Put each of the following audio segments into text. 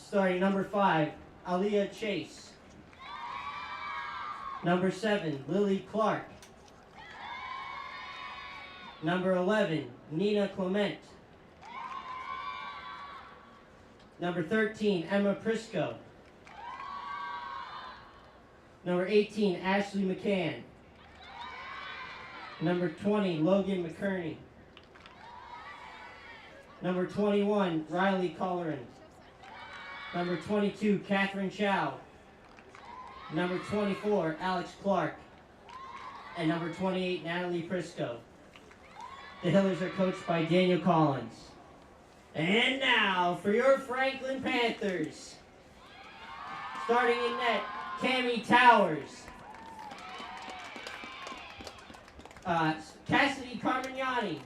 Starting number 5, Aaliyah Chase. Number 7, Lily Clark. Number 11, Nina Clement. Number 13, Emma Prisco. Number 18, Ashley McCann. Number 20, Logan McKerney. Number 21, Riley Colleran. Number 22, Catherine Chow. Number 24, Alex Clark. And number 28, Natalie Prisco. The Hillers are coached by Daniel Collins. And now for your Franklin Panthers. Starting in net, Cammie Towers. Cassidy Carmignani.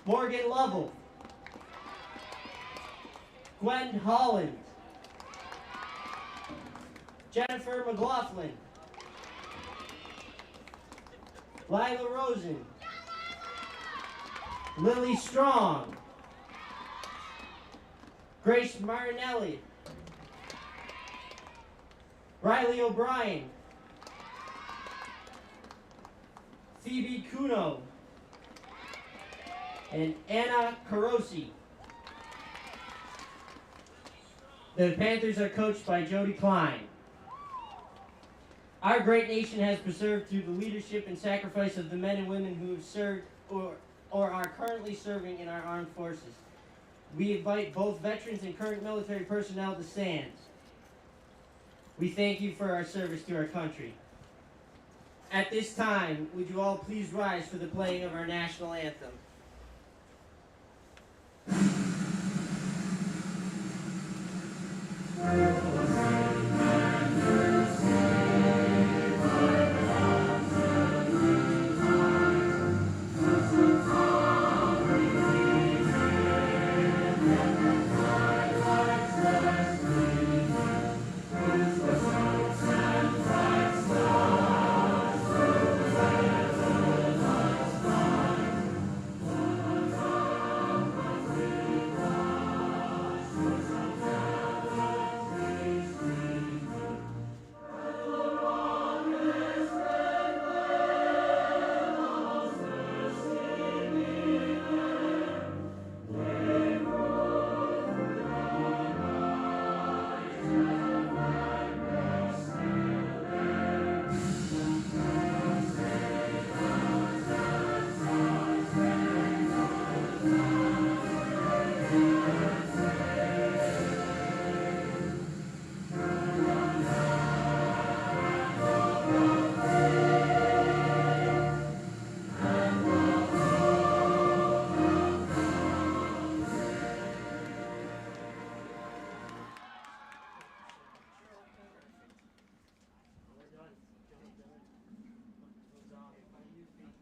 Morgan Lovell. Gwen Holland. Jennifer McLaughlin. Lila Rosen. Lily Strong. Grace Marinelli. Riley O'Brien. Phoebe Kuno. And Anna Carosi. The Panthers are coached by Jody Klein. Our great nation has preserved through the leadership and sacrifice of the men and women who have served or are currently serving in our armed forces. We invite both veterans and current military personnel to stand. We thank you for our service to our country. At this time, would you all please rise for the playing of our national anthem?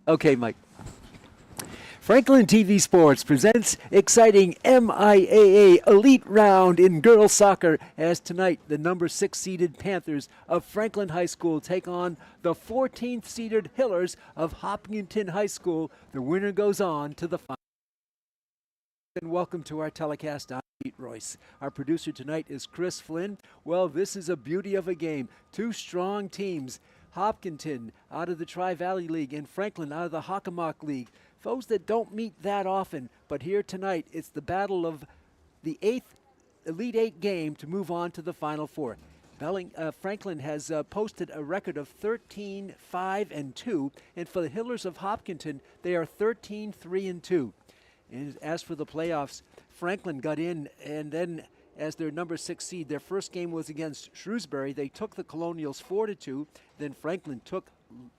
Okay, Mike. Franklin TV Sports presents exciting MIAA Elite Round in girls soccer as tonight the number 6 seeded Panthers of Franklin High School take on the 14th seeded Hillers of Hopkinton High School. The winner goes on to the final. And welcome to our telecast. I'm Pete Royce. Our producer tonight is Chris Flynn. Well, this is a beauty of a game. Two strong teams. Hopkinton out of the Tri-Valley League and Franklin out of the Hockomock League. Foes that don't meet that often, but here tonight it's the battle of the Elite Eight game to move on to the Final Four. Franklin has posted a record of 13-5-2, and for the Hillers of Hopkinton, they are 13-3-2. And as for the playoffs, Franklin got in, and then as their number 6 seed, their first game was against Shrewsbury. They took the Colonials 4-2. Then Franklin took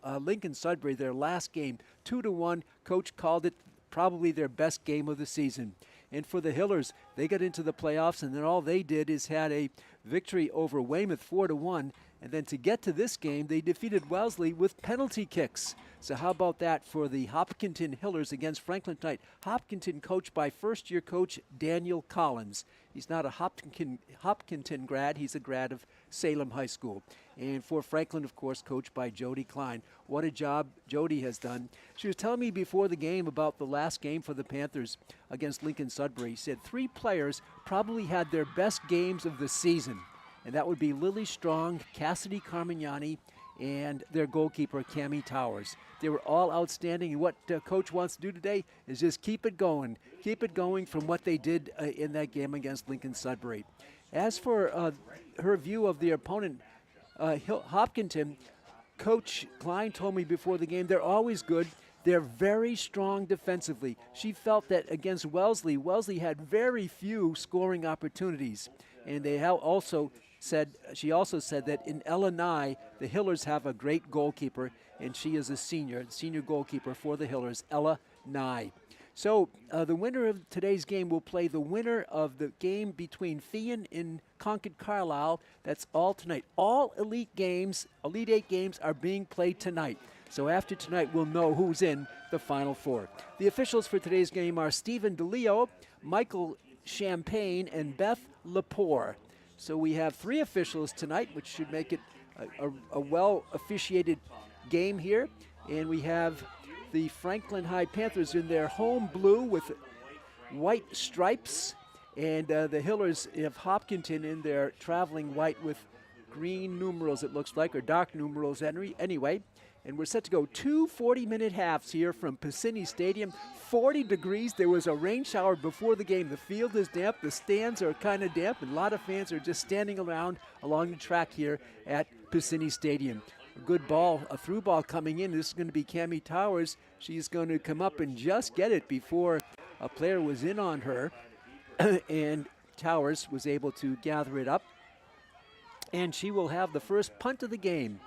Lincoln Sudbury, their last game, 2-1. Coach called it probably their best game of the season. And for the Hillers, they got into the playoffs, and then all they did is had a victory over Weymouth 4-1. And then to get to this game, they defeated Wellesley with penalty kicks. So how about that for the Hopkinton Hillers against Franklin tonight? Hopkinton coached by first-year coach Daniel Collins. He's not a Hopkinton grad. He's a grad of Salem High School. And for Franklin, of course, coached by Jody Klein. What a job Jody has done. She was telling me before the game about the last game for the Panthers against Lincoln Sudbury. She said 3 players probably had their best games of the season. And that would be Lily Strong, Cassidy Carmignani, and their goalkeeper, Cammie Towers. They were all outstanding, and what Coach wants to do today is just keep it going. Keep it going from what they did in that game against Lincoln Sudbury. As for her view of the opponent, Hopkinton, Coach Klein told me before the game, they're always good. They're very strong defensively. She felt that against Wellesley had very few scoring opportunities. And they she also said that in Ella Nye, the Hillers have a great goalkeeper, and she is a senior goalkeeper for the Hillers, Ella Nye. So the winner of today's game will play the winner of the game between Feehan and Concord Carlisle. That's all tonight. All Elite 8 games are being played tonight. So after tonight, we'll know who's in the Final Four. The officials for today's game are Stephen DeLeo, Michael Champagne, and Beth Lepore. So we have 3 officials tonight, which should make it a well-officiated game here. And we have the Franklin High Panthers in their home blue with white stripes, and the Hillers of Hopkinton in their traveling white with green numerals, it looks like, or dark numerals anyway. And we're set to go 2 40-minute halves here from Piscini Stadium. 40 degrees. There was a rain shower before the game. The field is damp. The stands are kind of damp. And a lot of fans are just standing around along the track here at Piscini Stadium. A good ball, a through ball coming in. This is going to be Cammie Towers. She's going to come up and just get it before a player was in on her. And Towers was able to gather it up. And she will have the first punt of the game.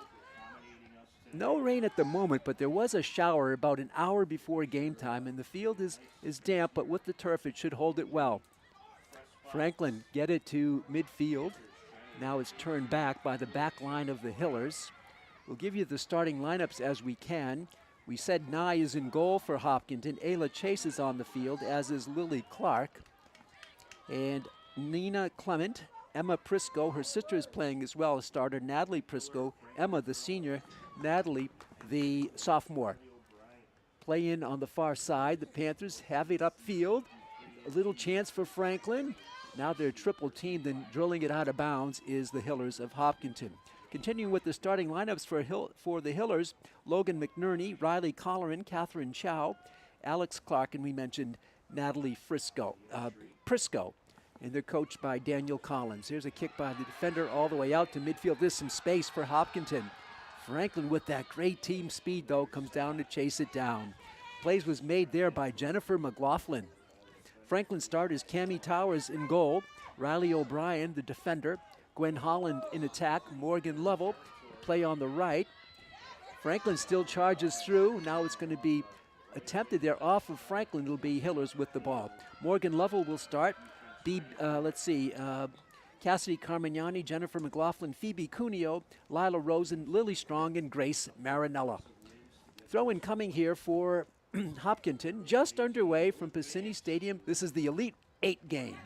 No rain at the moment, but there was a shower about an hour before game time, and the field is damp, but with the turf it should hold it well. Franklin get it to midfield. Now it's turned back by the back line of the Hillers. We'll give you the starting lineups as we can. We said Nye is in goal for Hopkinton. Ayla Chase is on the field, as is Lily Clark. And Nina Clement, Emma Prisco, her sister is playing as well as starter. Natalie Prisco, Emma the senior, Natalie the sophomore. Play in on the far side. The Panthers have it upfield. A little chance for Franklin. Now they're triple teamed, and drilling it out of bounds is the Hillers of Hopkinton. Continuing with the starting lineups for the Hillers, Logan McNerney, Riley Colleran, Catherine Chow, Alex Clark, and we mentioned Natalie Prisco. And they're coached by Daniel Collins. Here's a kick by the defender all the way out to midfield. There's some space for Hopkinton. Franklin, with that great team speed, though, comes down to chase it down. Plays was made there by Jennifer McLaughlin. Franklin starters Cammie Towers in goal, Riley O'Brien, the defender, Gwen Holland in attack, Morgan Lovell, play on the right. Franklin still charges through. Now it's going to be attempted there off of Franklin. It'll be Hillers with the ball. Morgan Lovell will start. Cassidy Carmignani, Jennifer McLaughlin, Phoebe Cuneo, Lila Rosen, Lily Strong, and Grace Marinella. Throw-in coming here for Hopkinton, just underway from Piscini Stadium. This is the Elite 8 game.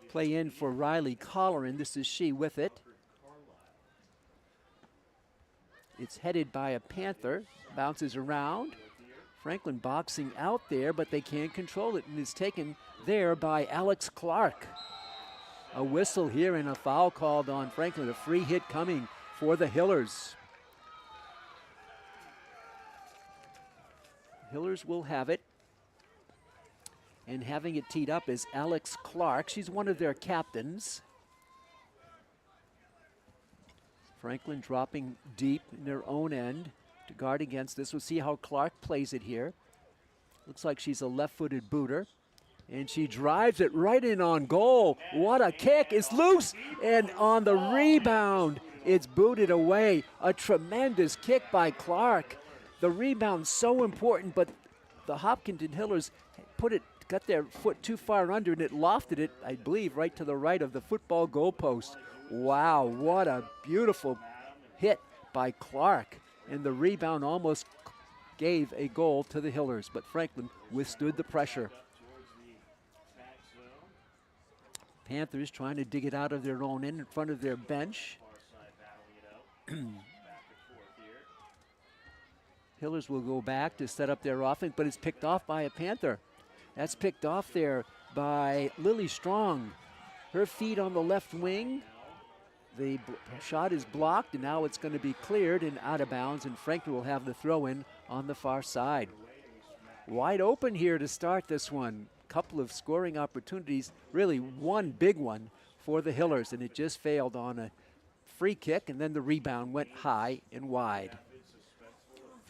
Play in for Riley Colleran. This is she with it. It's headed by a Panther, bounces around. Franklin boxing out there, but they can't control it, and is taken there by Alex Clark. A whistle here and a foul called on Franklin. A free hit coming for the Hillers. Hillers will have it. And having it teed up is Alex Clark. She's one of their captains. Franklin dropping deep in their own end to guard against this. We'll see how Clark plays it here. Looks like she's a left-footed booter. And she drives it right in on goal. What a kick. It's loose. And on the rebound, it's booted away. A tremendous kick by Clark. The rebound's so important, but the Hopkinton Hillers got their foot too far under, and it lofted it, I believe, right to the right of the football goalpost. Wow, what a beautiful hit by Clark. And the rebound almost gave a goal to the Hillers, but Franklin withstood the pressure. Panthers trying to dig it out of their own end in front of their bench. Hillers will go back to set up their offense, but it's picked off by a Panther. That's picked off there by Lily Strong. Her feet on the left wing. The shot is blocked, and now it's going to be cleared and out of bounds, and Franklin will have the throw-in on the far side. Wide open here to start this one. Couple of scoring opportunities, really one big one for the Hillers, and it just failed on a free kick, and then the rebound went high and wide.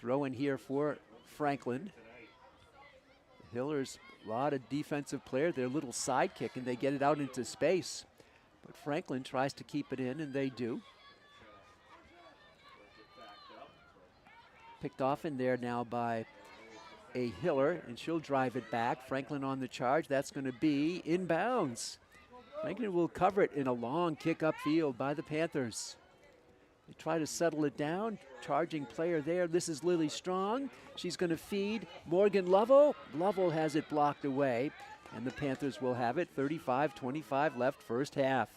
Throw in here for Franklin. The Hillers, a lot of defensive players, their little sidekick, and they get it out into space. But Franklin tries to keep it in, and they do. Picked off in there now by a Hiller, and she'll drive it back. Franklin on the charge. That's going to be inbounds. Franklin will cover it in a long kick upfield by the Panthers. They try to settle it down. Charging player there. This is Lily Strong. She's going to feed Morgan Lovell. Lovell has it blocked away, and the Panthers will have it. 35-25 left, first half.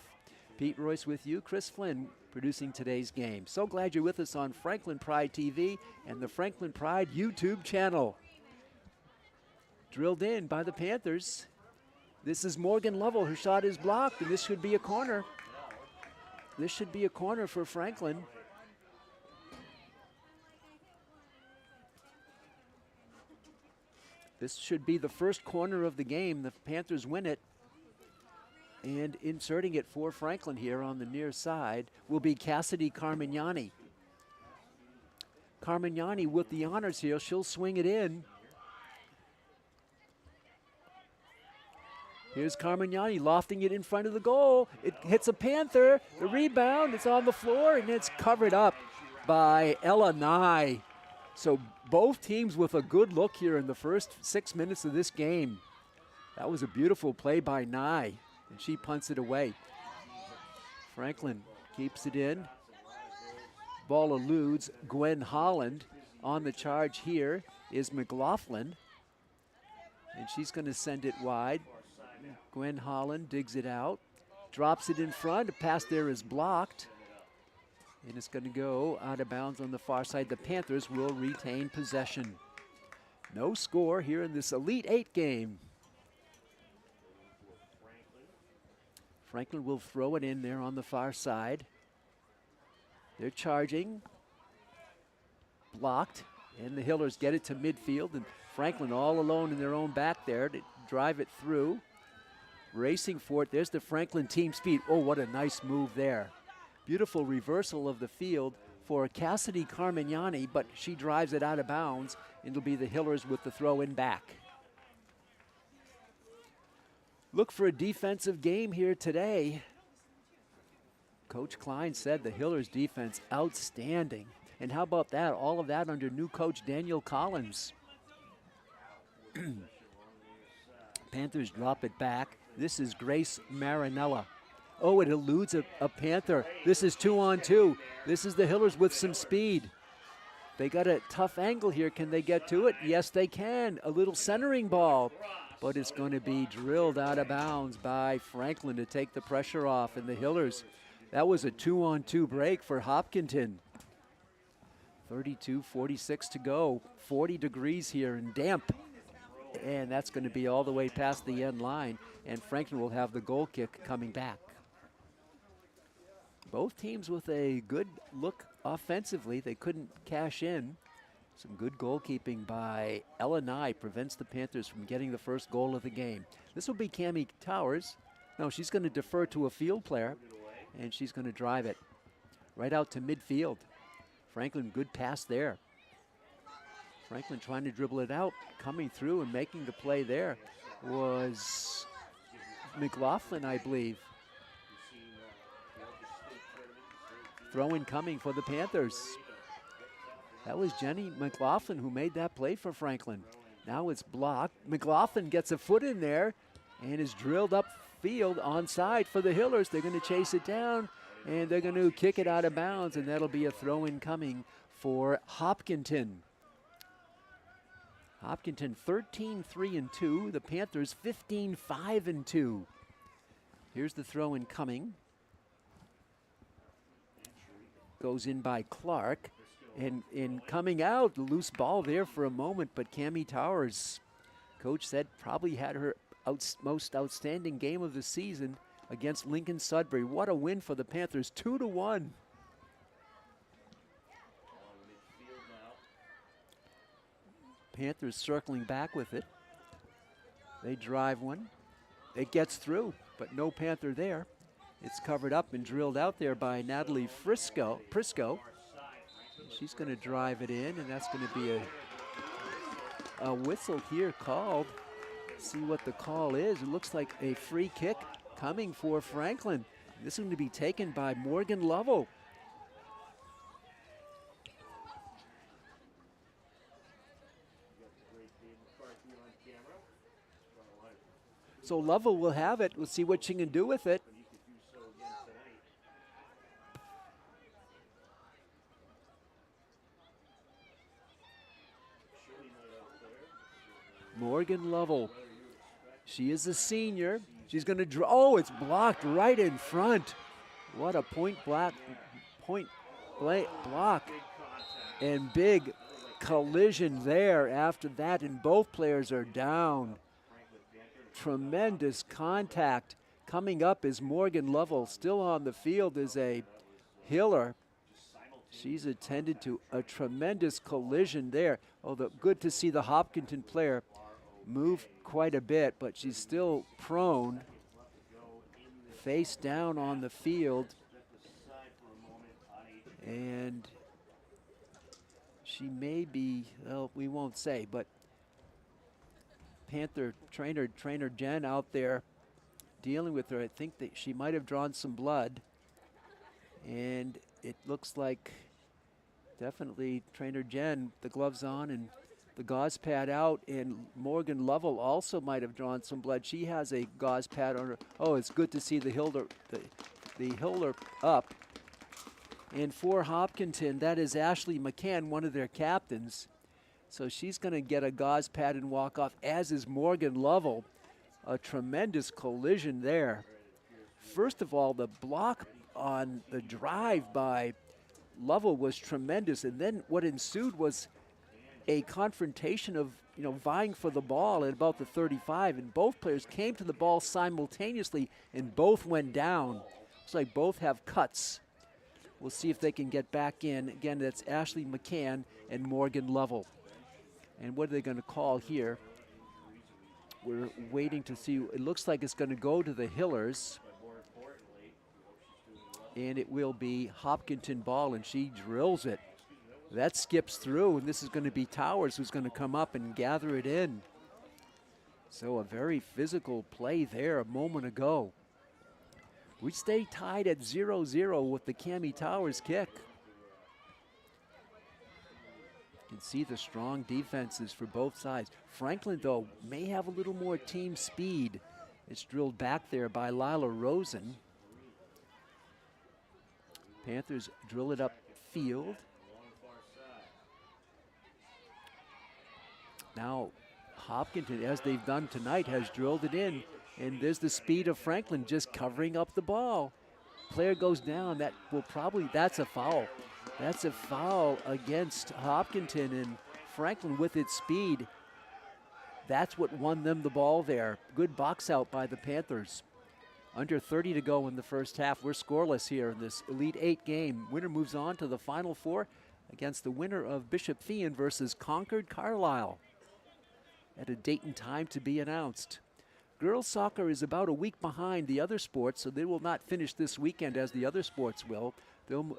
Pete Royce with you. Chris Flynn producing today's game. So glad you're with us on Franklin Pride TV and the Franklin Pride YouTube channel. Drilled in by the Panthers. This is Morgan Lovell. Her shot is blocked, and this should be a corner. This should be a corner for Franklin. This should be the first corner of the game. The Panthers win it. And inserting it for Franklin here on the near side will be Cassidy Carmignani. Carmignani with the honors here. She'll swing it in. Here's Carmignani lofting it in front of the goal. It hits a Panther. The rebound, it's on the floor, and it's covered up by Ella Nye. So both teams with a good look here in the first 6 minutes of this game. That was a beautiful play by Nye, and she punts it away. Franklin keeps it in. Ball eludes Gwen Holland. On the charge here is McLaughlin, and she's going to send it wide. Gwen Holland digs it out, drops it in front. The pass there is blocked, and it's going to go out of bounds on the far side. The Panthers will retain possession. No score here in this Elite Eight game. Franklin will throw it in there on the far side. They're charging. Blocked, and the Hillers get it to midfield, and Franklin all alone in their own back there to drive it through. Racing for it. There's the Franklin team speed. Oh, what a nice move there. Beautiful reversal of the field for Cassidy Carmignani, but she drives it out of bounds. It'll be the Hillers with the throw in back. Look for a defensive game here today. Coach Klein said the Hillers defense outstanding. And how about that? All of that under new coach Daniel Collins. Panthers drop it back. This is Grace Marinella. Oh, it eludes a Panther. This is 2-on-2. This is the Hillers with some speed. They got a tough angle here. Can they get to it? Yes, they can. A little centering ball. But it's going to be drilled out of bounds by Franklin to take the pressure off. And the Hillers, that was a 2-on-2 break for Hopkinton. 32-46 to go. 40 degrees here and damp. And that's going to be all the way past the end line. And Franklin will have the goal kick coming back. Both teams with a good look offensively. They couldn't cash in. Some good goalkeeping by Ella Nye prevents the Panthers from getting the first goal of the game. This will be Cammie Towers. No, she's going to defer to a field player, and she's going to drive it right out to midfield. Franklin, good pass there. Franklin trying to dribble it out, coming through and making the play there was McLaughlin, I believe. Throw-in coming for the Panthers. That was Jenny McLaughlin who made that play for Franklin. Now it's blocked. McLaughlin gets a foot in there and is drilled upfield onside for the Hillers. They're going to chase it down, and they're going to kick it out of bounds, and that'll be a throw-in coming for Hopkinton. Hopkinton 13-3-2. The Panthers 15-5-2. Here's the throw-in coming. Goes in by Clark. And in coming out, loose ball there for a moment, but Cammie Towers, coach said, probably had her most outstanding game of the season against Lincoln Sudbury. What a win for the Panthers, 2-1. Panthers circling back with it. They drive one. It gets through, but no Panther there. It's covered up and drilled out there by Natalie Prisco. She's going to drive it in, and that's going to be a whistle here called. See what the call is. It looks like a free kick coming for Franklin. This is going to be taken by Morgan Lovell. So Lovell will have it. We'll see what she can do with it. Morgan Lovell. She is a senior. She's going to draw. Oh, it's blocked right in front. What a point block. And big collision there after that, and both players are down. Tremendous contact. Coming up is Morgan Lovell. Still on the field is a Hiller. She's attended to a tremendous collision there. Although good to see the Hopkinton player move quite a bit, but she's still prone, face down on the field. And she may be, well, we won't say, but Panther trainer Jen out there dealing with her. I think that she might have drawn some blood, and it looks like definitely trainer Jen, the gloves on and the gauze pad out, and Morgan Lovell also might have drawn some blood. She has a gauze pad on her. Oh, it's good to see the Hilder up. And for Hopkinton, that is Ashley McCann, one of their captains. So she's going to get a gauze pad and walk off, as is Morgan Lovell. A tremendous collision there. First of all, the block on the drive by Lovell was tremendous, and then what ensued was a confrontation of, vying for the ball at about the 35, and both players came to the ball simultaneously, and both went down. Looks like both have cuts. We'll see if they can get back in. Again, that's Ashley McCann and Morgan Lovell. And what are they going to call here? We're waiting to see. It looks like it's going to go to the Hillers. And it will be Hopkinton ball, and she drills it. That skips through, and this is going to be Towers who's going to come up and gather it in. So a very physical play there a moment ago. We stay tied at 0-0 with the Cammie Towers kick. You can see the strong defenses for both sides. Franklin, though, may have a little more team speed. It's drilled back there by Lila Rosen. Panthers drill it up field. Now, Hopkinton, as they've done tonight, has drilled it in. And there's the speed of Franklin just covering up the ball. Player goes down. That's a foul. That's a foul against Hopkinton, and Franklin with its speed. That's what won them the ball there. Good box out by the Panthers. Under 30 to go in the first half. We're scoreless here in this Elite 8 game. Winner moves on to the Final Four against the winner of Bishop Feehan versus Concord Carlisle at a date and time to be announced. Girls soccer is about a week behind the other sports, so they will not finish this weekend as the other sports will.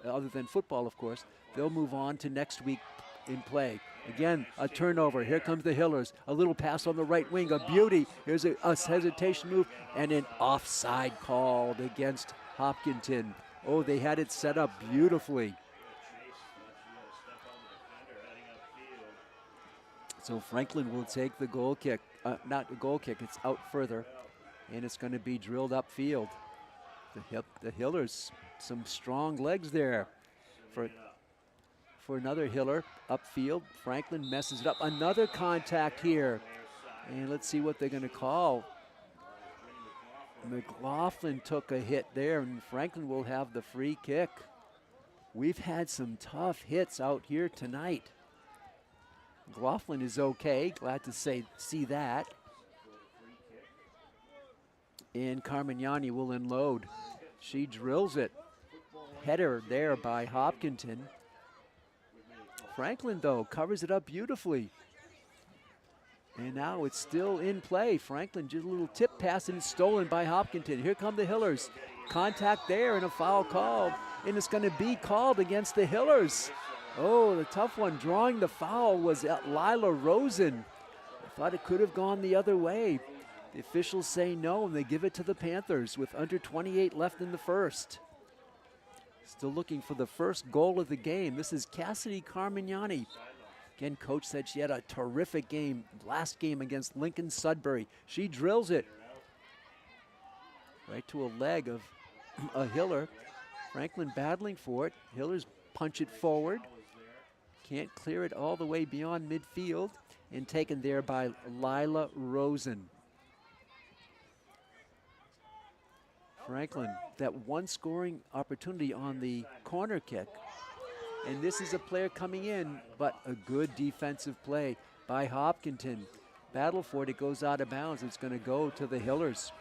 Other than football, of course. They'll move on to next week in play. Again, a turnover. Here comes the Hillers. A little pass on the right wing, a beauty. Here's a hesitation move, and an offside called against Hopkinton. Oh, they had it set up beautifully. So Franklin will take the goal kick. Not a goal kick, it's out further. And it's going to be drilled upfield. The Hillers, some strong legs there for another Hiller upfield. Franklin messes it up. Another contact here. And let's see what they're going to call. McLaughlin took a hit there, and Franklin will have the free kick. We've had some tough hits out here tonight. McLaughlin is okay. Glad to see that. And Carmignani will unload. She drills it. Header there by Hopkinton. Franklin, though, covers it up beautifully. And now it's still in play. Franklin just a little tip pass, and it's stolen by Hopkinton. Here come the Hillers. Contact there and a foul called. And it's going to be called against the Hillers. Oh, the tough one. Drawing the foul was Lila Rosen. I thought it could have gone the other way. The officials say no, and they give it to the Panthers with under 28 left in the first. Still looking for the first goal of the game. This is Cassidy Carmignani. Again, coach said she had a terrific game last game against Lincoln Sudbury. She drills it right to a leg of a Hiller. Franklin battling for it. Hillers punch it forward. Can't clear it all the way beyond midfield, and taken there by Lila Rosen. Franklin, that one scoring opportunity on the corner kick. And this is a player coming in, but a good defensive play by Hopkinton. Battle for it, it goes out of bounds. It's going to go to the Hillers.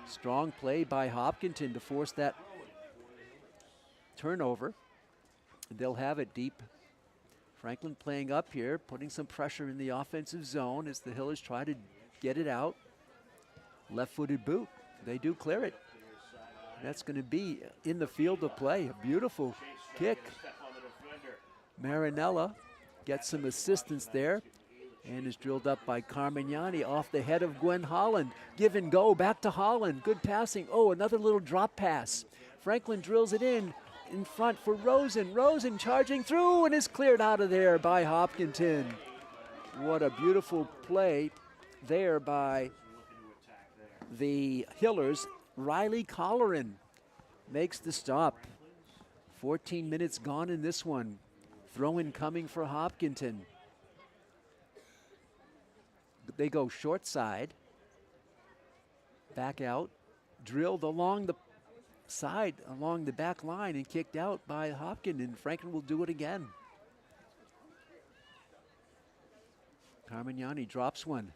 Strong play by Hopkinton to force that turnover. They'll have it deep. Franklin playing up here, putting some pressure in the offensive zone as the Hillers try to get it out. Left-footed boot. They do clear it. That's going to be in the field of play. A beautiful kick. Marinella gets some assistance there and is drilled up by Carmignani off the head of Gwen Holland. Give and go back to Holland. Good passing. Oh, another little drop pass. Franklin drills it in front for Rosen. Rosen charging through and is cleared out of there by Hopkinton. What a beautiful play there by the Hillers. Riley Colleran makes the stop. 14 minutes gone in this one. Throw-in coming for Hopkinton. They go short side. Back out. Drilled along the side, along the back line, and kicked out by Hopkinton. Franklin will do it again. Carmignani drops one.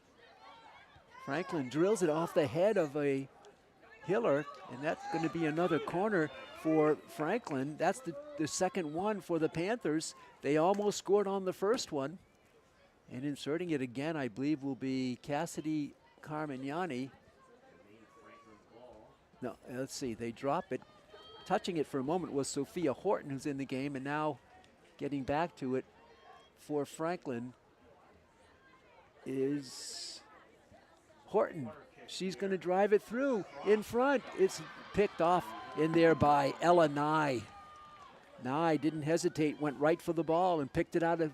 Franklin drills it off the head of a Hiller, and that's going to be another corner for Franklin. That's the second one for the Panthers. They almost scored on the first one. And inserting it again, I believe, will be Cassidy Carmignani. No, let's see, they drop it. Touching it for a moment was Sophia Horton, who's in the game, and now getting back to it for Franklin is Horton. She's going to drive it through in front. It's picked off in there by Ella Nye. Nye didn't hesitate, went right for the ball and picked it out of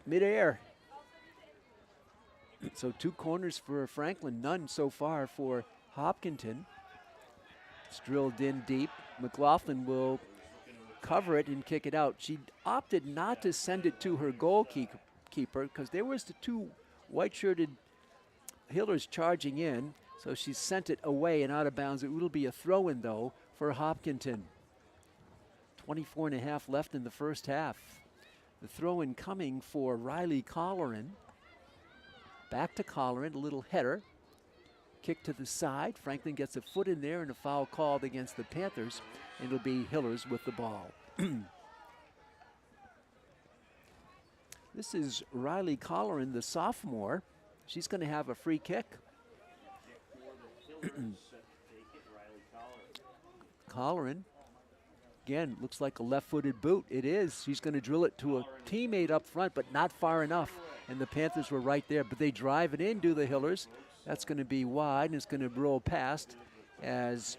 midair. So 2 corners for Franklin, none so far for Hopkinton. It's drilled in deep. McLaughlin will cover it and kick it out. She opted not to send it to her goalkeeper because there was the 2 white-shirted Hillers charging in, so she sent it away and out of bounds. It will be a throw-in, though, for Hopkinton. 24 and a half left in the first half. The throw-in coming for Riley Colleran. Back to Colleran, a little header. Kick to the side. Franklin gets a foot in there and a foul called against the Panthers. It'll be Hillers with the ball. This is Riley Colleran, the sophomore. She's going to have a free kick. Colleran, again, looks like a left-footed boot. It is. She's going to drill it to a teammate up front, but not far enough. And the Panthers were right there. But they drive it in, do the Hillers. That's going to be wide, and it's going to roll past as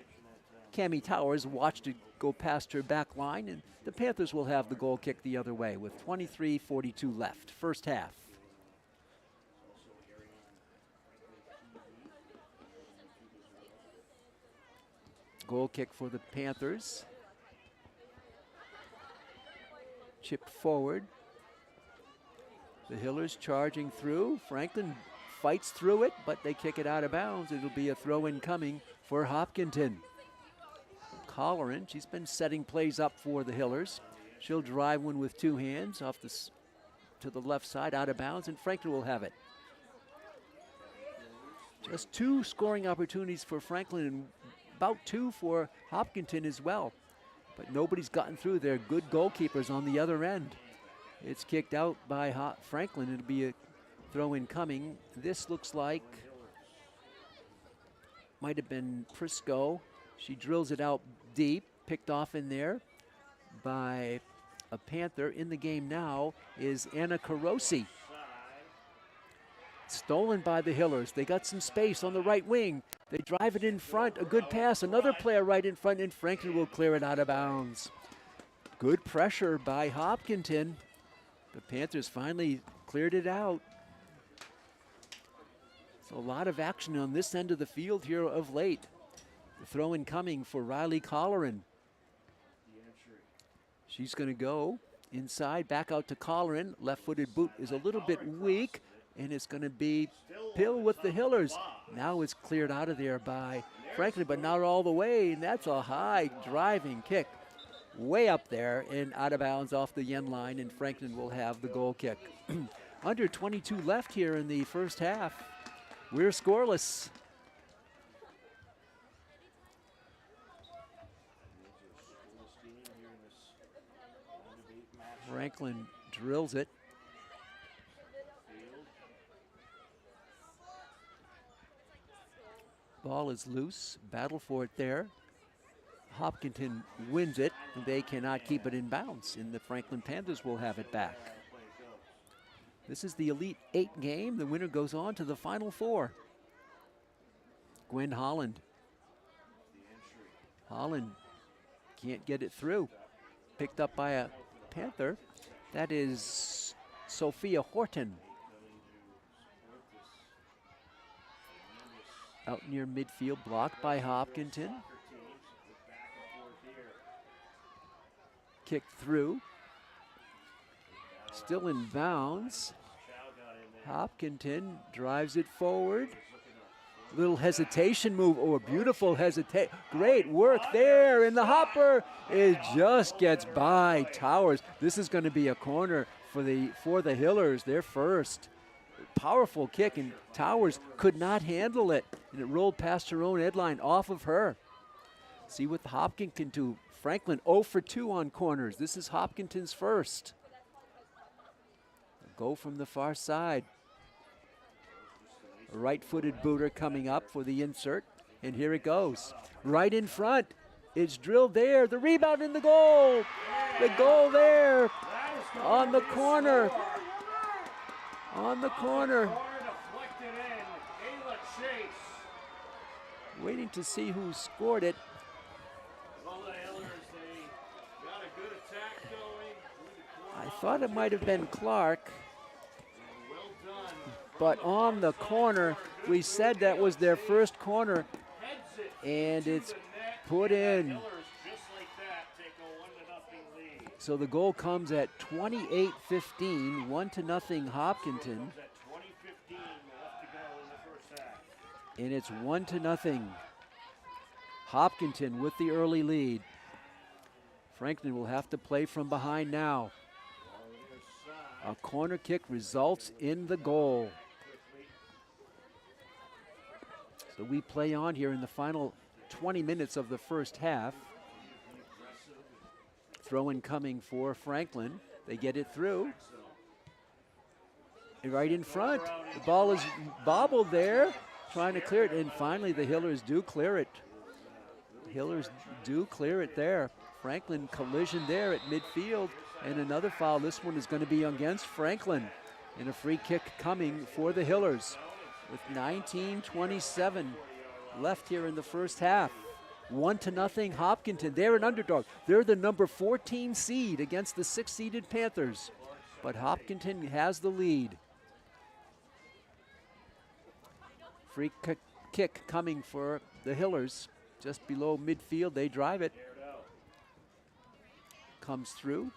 Cammie Towers watched it go past her back line. And the Panthers will have the goal kick the other way with 23:42 left, first half. Goal kick for the Panthers. Chipped forward. The Hillers charging through. Franklin fights through it, but they kick it out of bounds. It'll be a throw-in coming for Hopkinton. Colleran, she's been setting plays up for the Hillers. She'll drive one with two hands off to the left side, out of bounds, and Franklin will have it. Just two scoring opportunities for Franklin and about two for Hopkinton as well. But nobody's gotten through. They're good goalkeepers on the other end. It's kicked out by Franklin. It'll be a throw-in coming. This looks like might have been Prisco. She drills it out deep, picked off in there by a Panther. In the game now is Anna Carosi. Stolen by the Hillers. They got some space on the right wing. They drive it in front. A good pass. Another player right in front, and Franklin will clear it out of bounds. Good pressure by Hopkinton. The Panthers finally cleared it out. So a lot of action on this end of the field here of late. The throw-in coming for Riley Colleran. She's going to go inside, back out to Colleran. Left-footed boot is a little bit weak, and it's going to be Pill with the Hillers. Now it's cleared out of there by Franklin, but not all the way, and that's a high driving kick. Way up there and out of bounds off the end line, and Franklin will have the goal kick. Under 22 left here in the first half. We're scoreless. Franklin drills it. Ball is loose. Battle for it there. Hopkinton wins it. They cannot keep it in bounds, and the Franklin Panthers will have it back. This is the Elite 8 game. The winner goes on to the Final Four. Gwen Holland. Holland can't get it through. Picked up by a Panther. That is Sophia Horton. Out near midfield, blocked by Hopkinton. Kicked through. Still in bounds. Hopkinton drives it forward. Little hesitation move. Oh, a beautiful hesitation. Great work there in the hopper. It just gets by Towers. This is going to be a corner for the Hillers. Their first. Powerful kick, and Towers could not handle it, and it rolled past her own headline off of her. See what Hopkins can do. Franklin 0 for 2 on corners. This is Hopkinton's first. Go from the far side. A right-footed booter coming up for the insert, and here it goes. Right in front. It's drilled there. The rebound in the goal. The goal there on the corner. On the corner. Waiting to see who scored it. I thought it might have been Clark. But on the corner, we said that was their first corner, and it's put in. So the goal comes at 28-15, 1-0 Hopkinton. And it's 1-0. Hopkinton with the early lead. Franklin will have to play from behind now. A corner kick results in the goal. So we play on here in the final 20 minutes of the first half. Throw-in coming for Franklin. They get it through. And right in front. The ball is bobbled there, trying to clear it. And finally, the Hillers do clear it. The Hillers do clear it there. Franklin collision there at midfield. And another foul. This one is going to be against Franklin. And a free kick coming for the Hillers. With 19:27 left here in the first half. 1-0 Hopkinton. They're an underdog. They're the number 14 seed against the 6-seeded Panthers. But Hopkinton has the lead. Free kick coming for the Hillers. just below midfield. They drive it. Comes through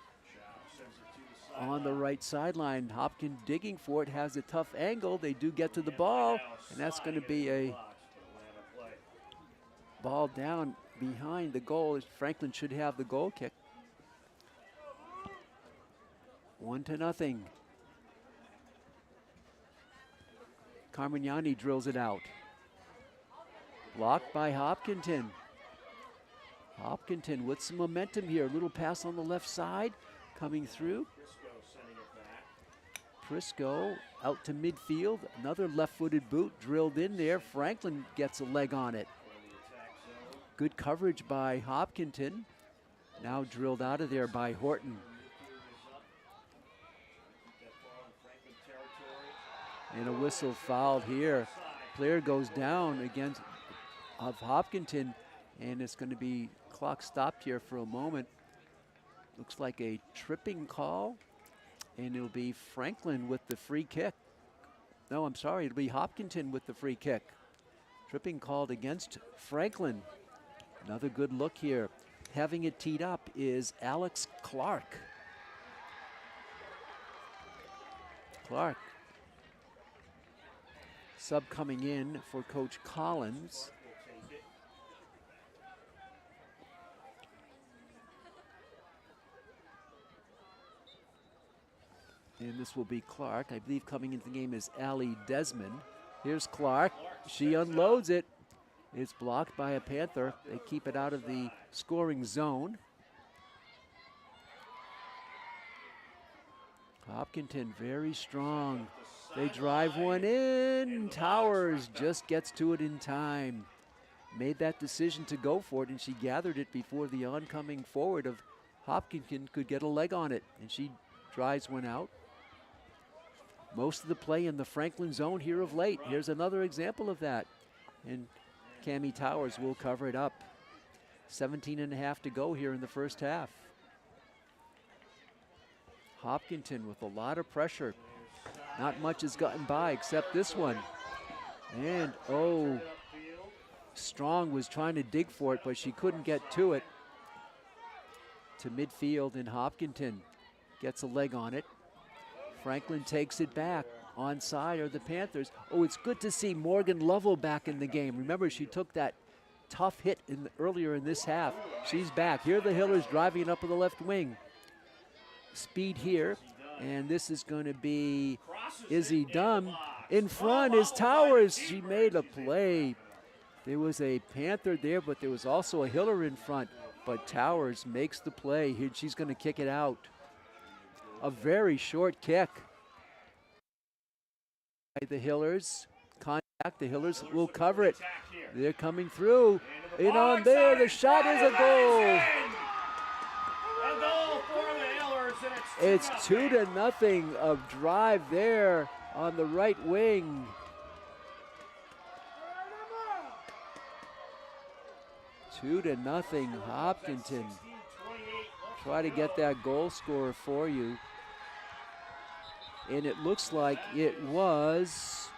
on the right sideline. Hopkins digging for it, has a tough angle. They do get to the ball, and that's going to be a ball down behind the goal. Franklin should have the goal kick. 1-0. Carmignani drills it out. Blocked by Hopkinton. Hopkinton with some momentum here. Little pass on the left side. Coming through. Prisco out to midfield. Another left-footed boot drilled in there. Franklin gets a leg on it. Good coverage by Hopkinton. Now drilled out of there by Horton. And a whistle fouled here. Player goes down against of Hopkinton, and it's going to be clock stopped here for a moment. Looks like a tripping call, and it'll be Franklin with the free kick. No, I'm sorry, it'll be Hopkinton with the free kick. Tripping called against Franklin. Another good look here. Having it teed up is Alex Clark. Clark, sub coming in for Coach Collins. And this will be Clark. I believe coming into the game is Allie Desmond. Here's Clark. She unloads it. It's blocked by a Panther. They keep it out of the scoring zone. Hopkinton very strong. They drive one in. Towers just gets to it in time. Made that decision to go for it, and she gathered it before the oncoming forward of Hopkinton could get a leg on it, and she drives one out. Most of the play in the Franklin zone here of late. Here's another example of that. And Cammie Towers will cover it up. 17.5 to go here in the first half. Hopkinton with a lot of pressure. Not much has gotten by except this one. And, oh, Strong was trying to dig for it, but she couldn't get to it. To midfield, and Hopkinton gets a leg on it. Franklin takes it back. Onside are the Panthers. Oh, it's good to see Morgan Lovell back in the game. Remember, she took that tough hit earlier in this half. She's back. Here are the Hillers driving it up to the left wing. Speed here, and this is going to be Izzy Dunn. In front is Towers. She made a play. There was a Panther there, but there was also a Hiller in front. But Towers makes the play. Here she's going to kick it out. A very short kick. The Hillers contact. The Hillers will cover it. They're coming through. In on there. The shot is a goal. A goal for the Hillers, and It's 2-0 of drive there on the right wing. Two to nothing, Hopkinton. Try to get that goal scorer for you. And it looks like it was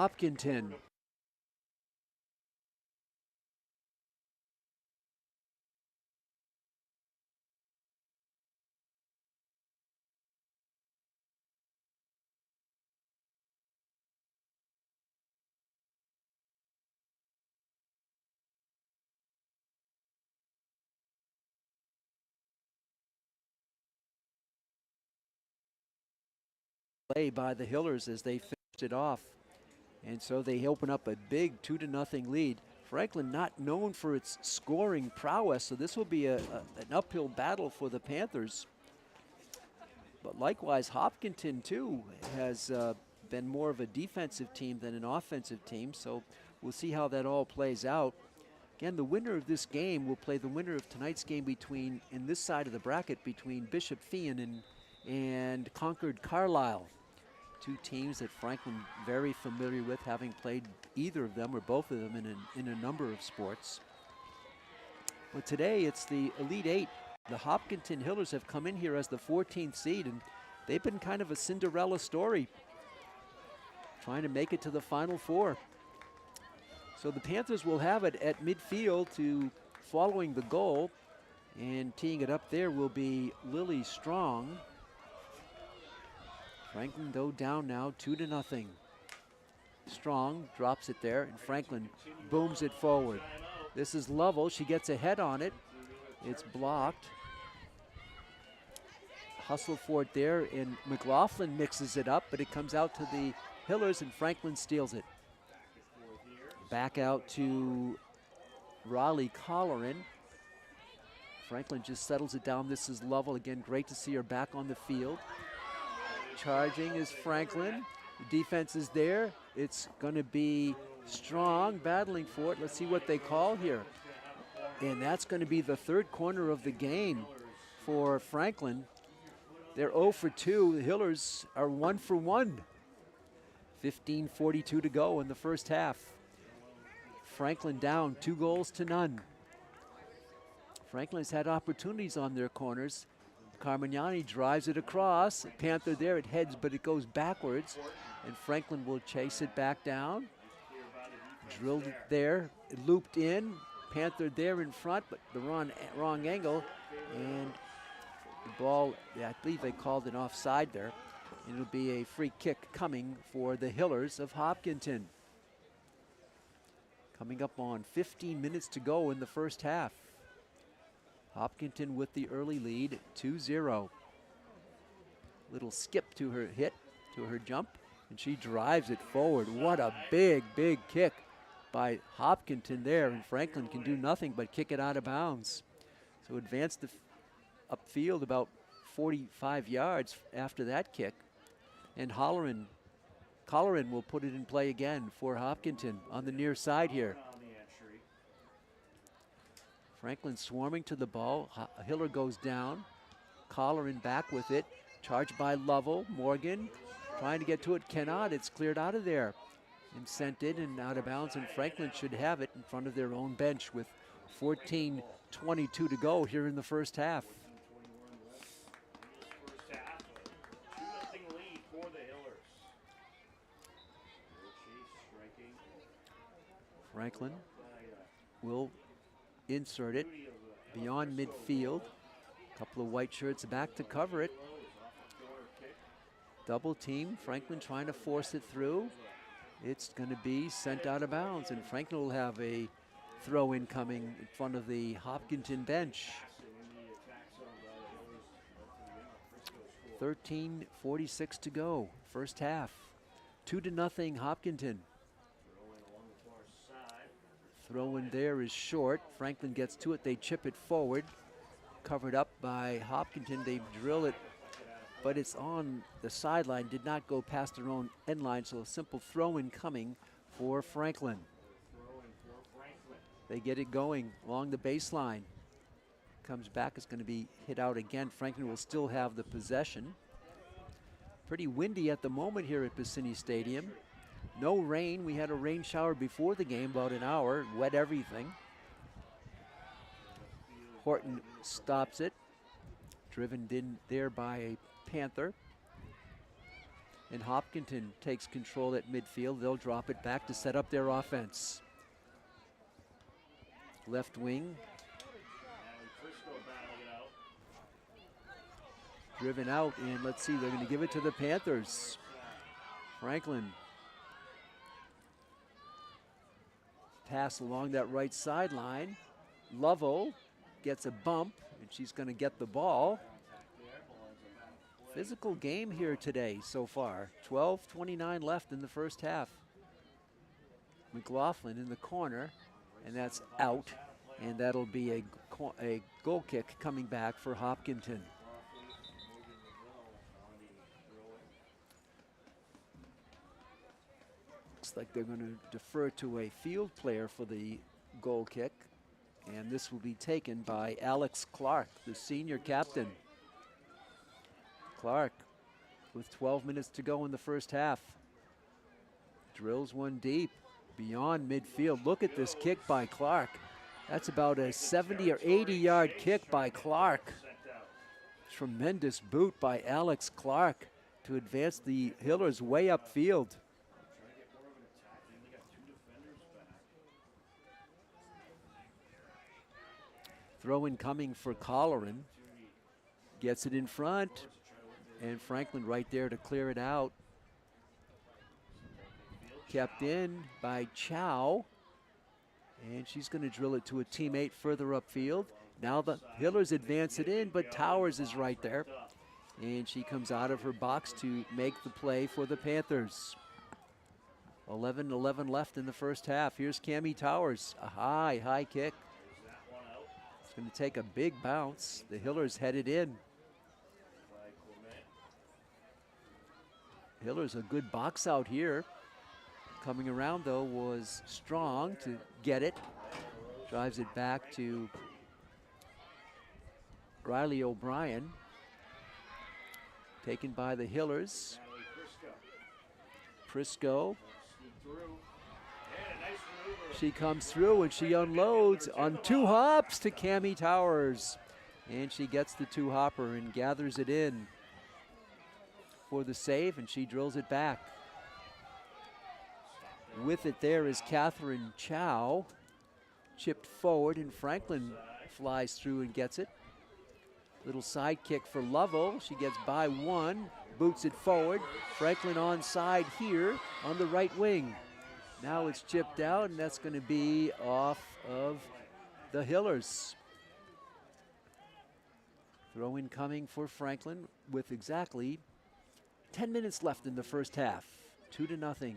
Hopkinton. Play by the Hillers as they finished it off. And so they open up a big 2-0 lead. Franklin not known for its scoring prowess, so this will be an uphill battle for the Panthers. But likewise, Hopkinton too has been more of a defensive team than an offensive team, so we'll see how that all plays out. Again, the winner of this game will play the winner of tonight's game between, in this side of the bracket, between Bishop Fian and Concord Carlisle. Two teams that Franklin very familiar with, having played either of them or both of them in a number of sports. But today it's the Elite Eight. The Hopkinton Hillers have come in here as the 14th seed, and they've been kind of a Cinderella story, trying to make it to the Final Four. So the Panthers will have it at midfield to following the goal, and teeing it up there will be Lily Strong. Franklin, though, down now 2-0. Strong drops it there, and Franklin booms it forward. This is Lovell. She gets a head on it. It's blocked. Hustle for it there, and McLaughlin mixes it up, but it comes out to the Hillers, and Franklin steals it. Back out to Raleigh Colleran. Franklin just settles it down. This is Lovell. Again, great to see her back on the field. Charging is Franklin. The defense is there. It's going to be Strong battling for it. Let's see what they call here. And that's going to be the third corner of the game for Franklin. They're 0 for 2. The Hillers are 1 for 1. 15:42 to go in the first half. Franklin down 2-0. Franklin's had opportunities on their corners. Carmignani drives it across. Panther there, it heads, but it goes backwards. And Franklin will chase it back down. Drilled it there, it looped in. Panther there in front, but the wrong angle. And the ball, yeah, I believe they called it offside there. It'll be a free kick coming for the Hillers of Hopkinton. Coming up on 15 minutes to go in the first half. Hopkinton with the early lead, 2-0. Little skip to her hit, to her jump, and she drives it forward. What a big, big kick by Hopkinton there, and Franklin can do nothing but kick it out of bounds. So advanced upfield about 45 yards after that kick, and Colleran will put it in play again for Hopkinton on the near side here. Franklin swarming to the ball. Hiller goes down. Colleran back with it. Charged by Lovell. Morgan trying to get to it. Cannot. It's cleared out of there. And sent in and out of bounds. And Franklin should have it in front of their own bench with 14:22 to go here in the first half. Franklin will insert it beyond midfield. A couple of white shirts back to cover it. Double team. Franklin trying to force it through. It's going to be sent out of bounds, and Franklin will have a throw in coming in front of the Hopkinton bench. 13:46 to go, first half. 2-0 Hopkinton. Throw in there is short. Franklin gets to it. They chip it forward. Covered up by Hopkinton. They drill it, but it's on the sideline. Did not go past their own end line, so a simple throw in coming for Franklin. They get it going along the baseline. Comes back. It's going to be hit out again. Franklin will still have the possession. Pretty windy at the moment here at Bassini Stadium. No rain. We had a rain shower before the game, about an hour, wet everything. Horton stops it. Driven in there by a Panther. And Hopkinton takes control at midfield. They'll drop it back to set up their offense. Left wing. Driven out, and let's see, they're going to give it to the Panthers. Franklin. Pass along that right sideline. Lovell gets a bump, and she's going to get the ball. Physical game here today so far. 12:29 left in the first half. McLaughlin in the corner, and that's out, and that'll be a goal kick coming back for Hopkinton. Looks like they're going to defer to a field player for the goal kick. And this will be taken by Alex Clark, the senior captain. Clark, with 12 minutes to go in the first half, drills one deep beyond midfield. Look at this kick by Clark. That's about a 70 or 80-yard kick by Clark. Tremendous boot by Alex Clark to advance the Hillers way upfield. Throw in coming for Colleran. Gets it in front. And Franklin right there to clear it out. Kept in by Chow. And she's going to drill it to a teammate further upfield. Now the Hillers advance it in, but Towers is right there. And she comes out of her box to make the play for the Panthers. 11-11 left in the first half. Here's Cammie Towers, a high kick. It's going to take a big bounce. The Hillers headed in. Hillers a good box out here. Coming around though was Strong to get it. Drives it back to Riley O'Brien. Taken by the Hillers. Prisco. She comes through and she unloads on 2 hops to Cammie Towers. And she gets the 2-hopper and gathers it in for the save, and she drills it back. With it there is Catherine Chow. Chipped forward, and Franklin flies through and gets it. Little side kick for Lovell. She gets by one, boots it forward. Franklin onside here on the right wing. Now it's chipped out, and that's going to be off of the Hillers. Throw in coming for Franklin with exactly 10 minutes left in the first half. 2-0.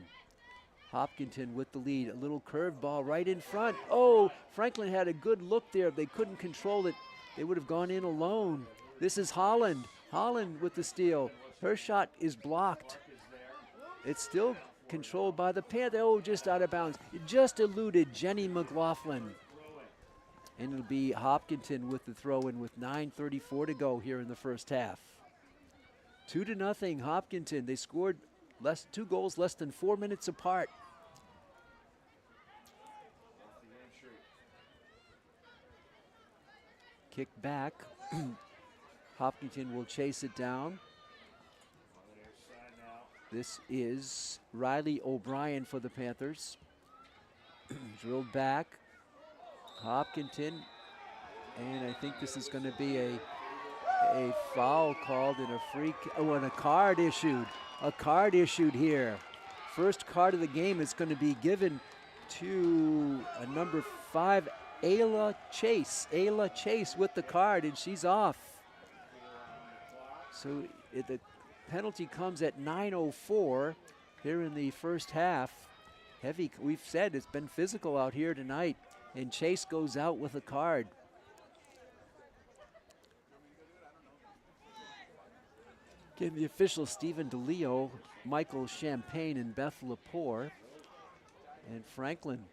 Hopkinton with the lead. A little curved ball right in front. Oh, Franklin had a good look there. They couldn't control it. They would have gone in alone. This is Holland. Holland with the steal. Her shot is blocked. It's still controlled by the Panther. Oh, just out of bounds. It just eluded Jenny McLaughlin. And it'll be Hopkinton with the throw-in with 9:34 to go here in the first half. 2-0 Hopkinton. They scored 2 goals less than 4 minutes apart. Kick back. Hopkinton will chase it down. This is Riley O'Brien for the Panthers. Drilled back. Hopkinton. And I think this is going to be a foul called and a free, and a card issued. A card issued here. First card of the game is going to be given to a number 5, Ayla Chase. Ayla Chase with the card, and she's off. So the penalty comes at 9:04 here in the first half. Heavy, we've said it's been physical out here tonight, and Chase goes out with a card. Again, the officials, Stephen DeLeo, Michael Champagne, and Beth Lepore. And Franklin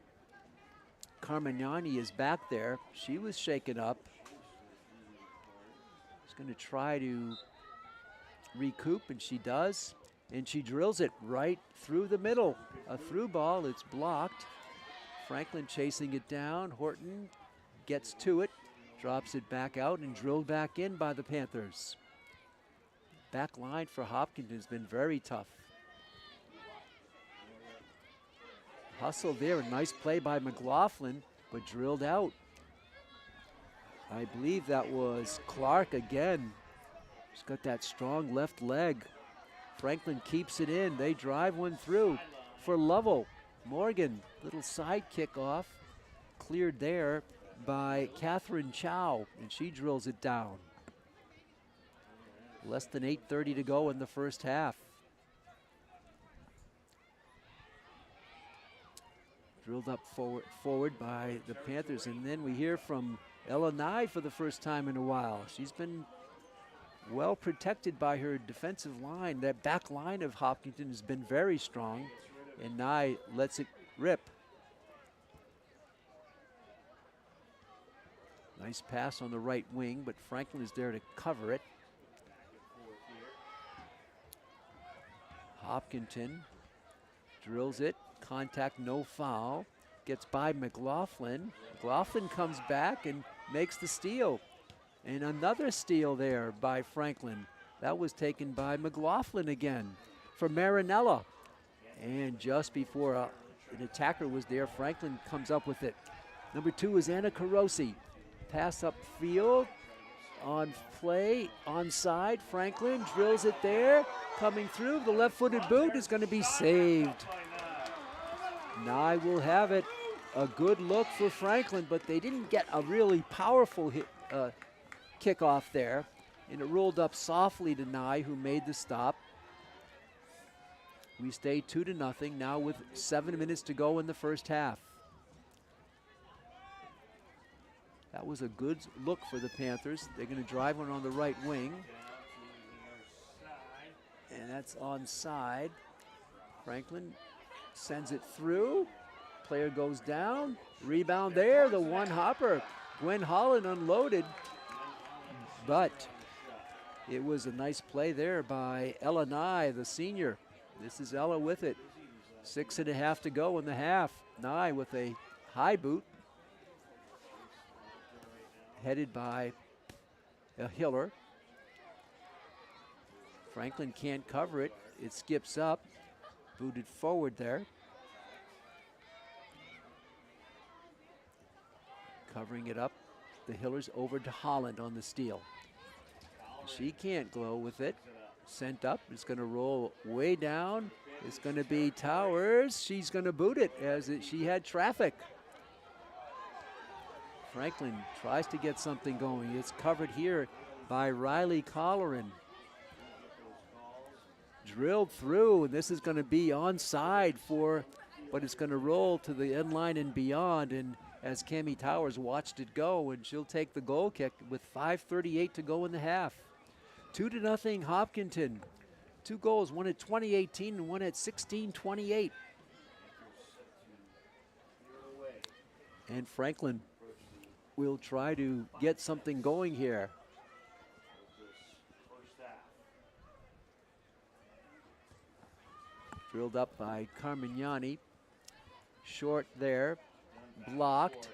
Carmignani is back there. She was shaken up. She's going to try to recoup, and she does. And she drills it right through the middle. A through ball, it's blocked. Franklin chasing it down. Horton gets to it, drops it back out, and drilled back in by the Panthers. Back line for Hopkinton has been very tough. Hustle there, a nice play by McLaughlin, but drilled out. I believe that was Clark again. She's got that strong left leg. Franklin keeps it in. They drive one through for Lovell. Morgan, little side kick off. Cleared there by Catherine Chow, and she drills it down. Less than 8:30 to go in the first half. Drilled up forward by the Panthers, and then we hear from Ella Nye for the first time in a while. She's been well protected by her defensive line. That back line of Hopkinton has been very strong, and Nye lets it rip. Nice pass on the right wing, but Franklin is there to cover it. Hopkinton drills it, contact, no foul. Gets by McLaughlin. McLaughlin comes back and makes the steal. And another steal there by Franklin. That was taken by McLaughlin again for Marinella. And just before an attacker was there, Franklin comes up with it. Number 2 is Anna Carosi. Pass upfield, on play, onside. Franklin drills it there, coming through. The left-footed boot is going to be saved. Nye will have it. A good look for Franklin, but they didn't get a really powerful kickoff there. And it rolled up softly to Nye, who made the stop. We stay 2-0 now with 7 minutes to go in the first half. That was a good look for the Panthers. They're going to drive one on the right wing. And that's onside. Franklin sends it through. Player goes down. Rebound there, the one hopper. Gwen Holland unloaded. But it was a nice play there by Ella Nye, the senior. This is Ella with it. 6.5 to go in the half. Nye with a high boot. Headed by a Hiller. Franklin can't cover it. It skips up. Booted forward there. Covering it up. The Hillers over to Holland on the steal. She can't glow with it. Sent up. It's going to roll way down. It's going to be Towers. She's going to boot it as she had traffic. Franklin tries to get something going. It's covered here by Riley Colleran. Drilled through, and this is going to be onside but it's going to roll to the end line and beyond. And as Cammie Towers watched it go, and she'll take the goal kick with 5:38 to go in the half. 2-0 Hopkinton. 2 goals, one at 20:18 and one at 16:28. And Franklin will try to get something going here. Drilled up by Carmignani. Short there, blocked.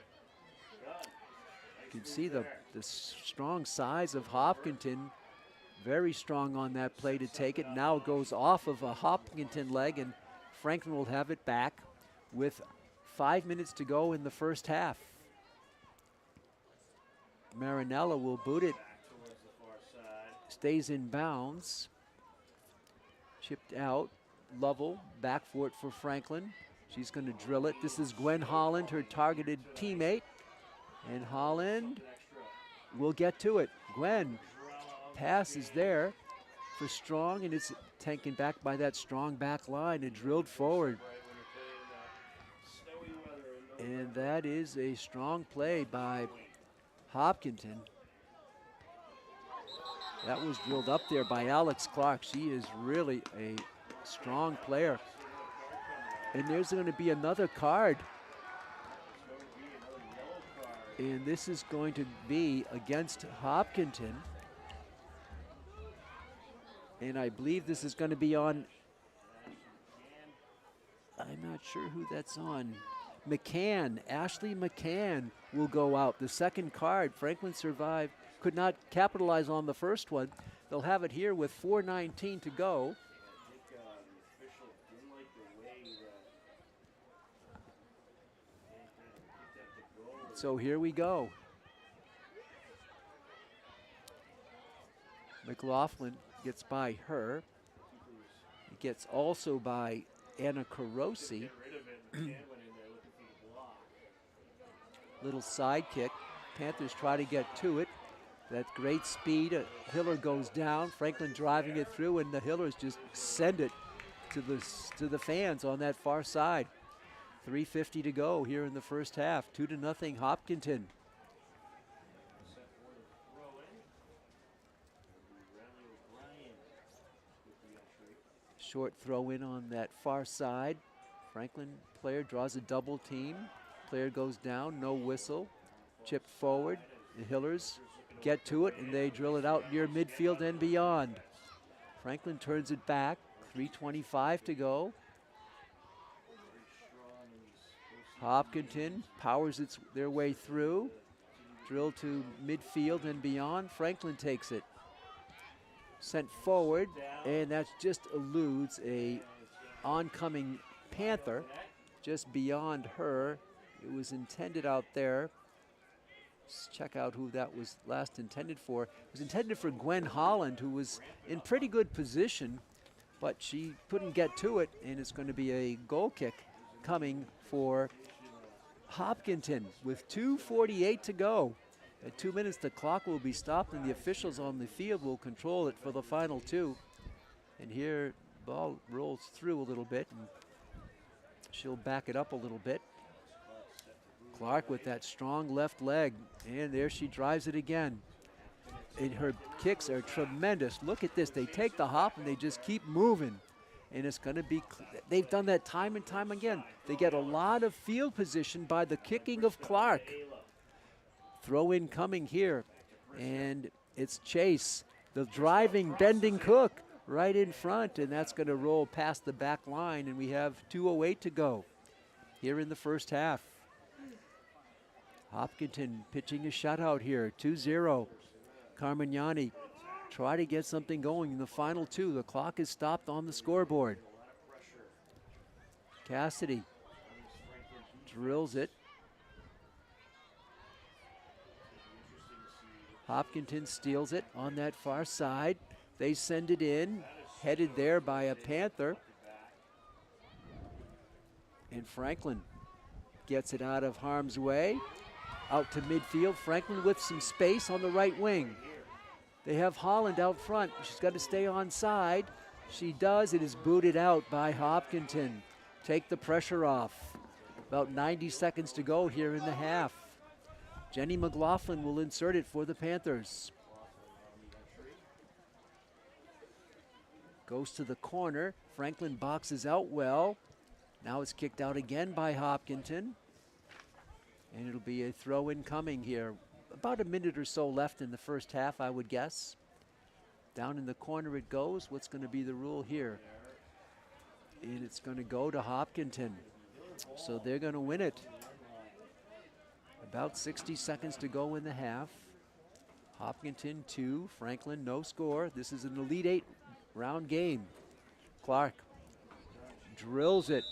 You can see the strong size of Hopkinton. Very strong on that play to take it. Now it goes off of a Hopkinton leg, and Franklin will have it back with 5 minutes to go in the first half. Marinella will boot it. Stays in bounds. Chipped out. Lovell back for it for Franklin. She's going to drill it. This is Gwen Holland, her targeted teammate. And Holland will get to it. Gwen, pass is there for Strong, and it's taken back by that Strong back line and drilled forward. And that is a strong play by Hopkinton. That was drilled up there by Alex Clark. She is really a strong player. And there's going to be another card. And this is going to be against Hopkinton. And I believe this is going to be on, I'm not sure who that's on. McCann, Ashley McCann will go out. The second card, Franklin survived, could not capitalize on the first one. They'll have it here with 4:19 to go. So here we go. McLaughlin gets by her. He gets also by Anna Carosi. Little side kick. Panthers try to get to it. That great speed. Hiller goes down. Franklin driving it through, and the Hillers just send it to the fans on that far side. 3:50 to go here in the first half. 2-0 Hopkinton. Short throw in on that far side. Franklin player draws a double team. Player goes down, no whistle. Chipped forward. The Hillers get to it, and they drill it out near midfield and beyond. Franklin turns it back, 3:25 to go. Hopkinton powers their way through. Drill to midfield and beyond. Franklin takes it. Sent forward, and that just eludes a oncoming Panther just beyond her. It was intended out there. Let's check out who that was last intended for. It was intended for Gwen Holland, who was in pretty good position, but she couldn't get to it, and it's going to be a goal kick coming for Hopkinton with 2:48 to go. At 2 minutes, the clock will be stopped, and the officials on the field will control it for the final two. And here, ball rolls through a little bit, and she'll back it up a little bit. Clark with that strong left leg, and there she drives it again. And her kicks are tremendous. Look at this. They take the hop, and they just keep moving. And it's going to be, they've done that time and time again. They get a lot of field position by the kicking of Clark. Throw in coming here, and it's Chase, the driving, bending Cook right in front, and that's going to roll past the back line, and we have 2:08 to go here in the first half. Hopkinton pitching a shutout here, 2-0. Carmignani try to get something going in the final two. The clock is stopped on the scoreboard. Cassidy drills it. Hopkinton steals it on that far side. They send it in, headed there by a Panther. And Franklin gets it out of harm's way. Out to midfield. Franklin with some space on the right wing. They have Holland out front. She's got to stay on side. She does. It is booted out by Hopkinton. Take the pressure off. About 90 seconds to go here in the half. Jenny McLaughlin will insert it for the Panthers. Goes to the corner. Franklin boxes out well. Now it's kicked out again by Hopkinton. And it'll be a throw-in coming here. About a minute or so left in the first half, I would guess. Down in the corner it goes. What's going to be the rule here? And it's going to go to Hopkinton. So they're going to win it. About 60 seconds to go in the half. Hopkinton 2, Franklin no score. This is an Elite 8 round game. Clark drills it,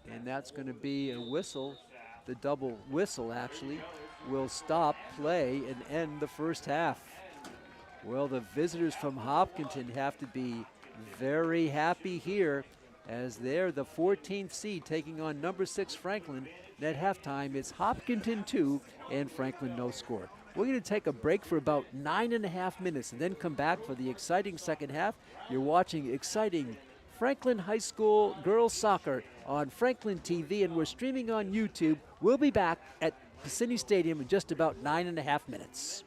and that's going to be a whistle. The double whistle actually will stop play and end the first half. Well, the visitors from Hopkinton have to be very happy here, as they're the 14th seed taking on number 6 Franklin. And at halftime, it's Hopkinton 2 and Franklin no score. We're going to take a break for about 9.5 minutes and then come back for the exciting second half. You're watching exciting Franklin High School girls soccer on Franklin TV, and we're streaming on YouTube. We'll be back at City Stadium in just about 9.5 minutes.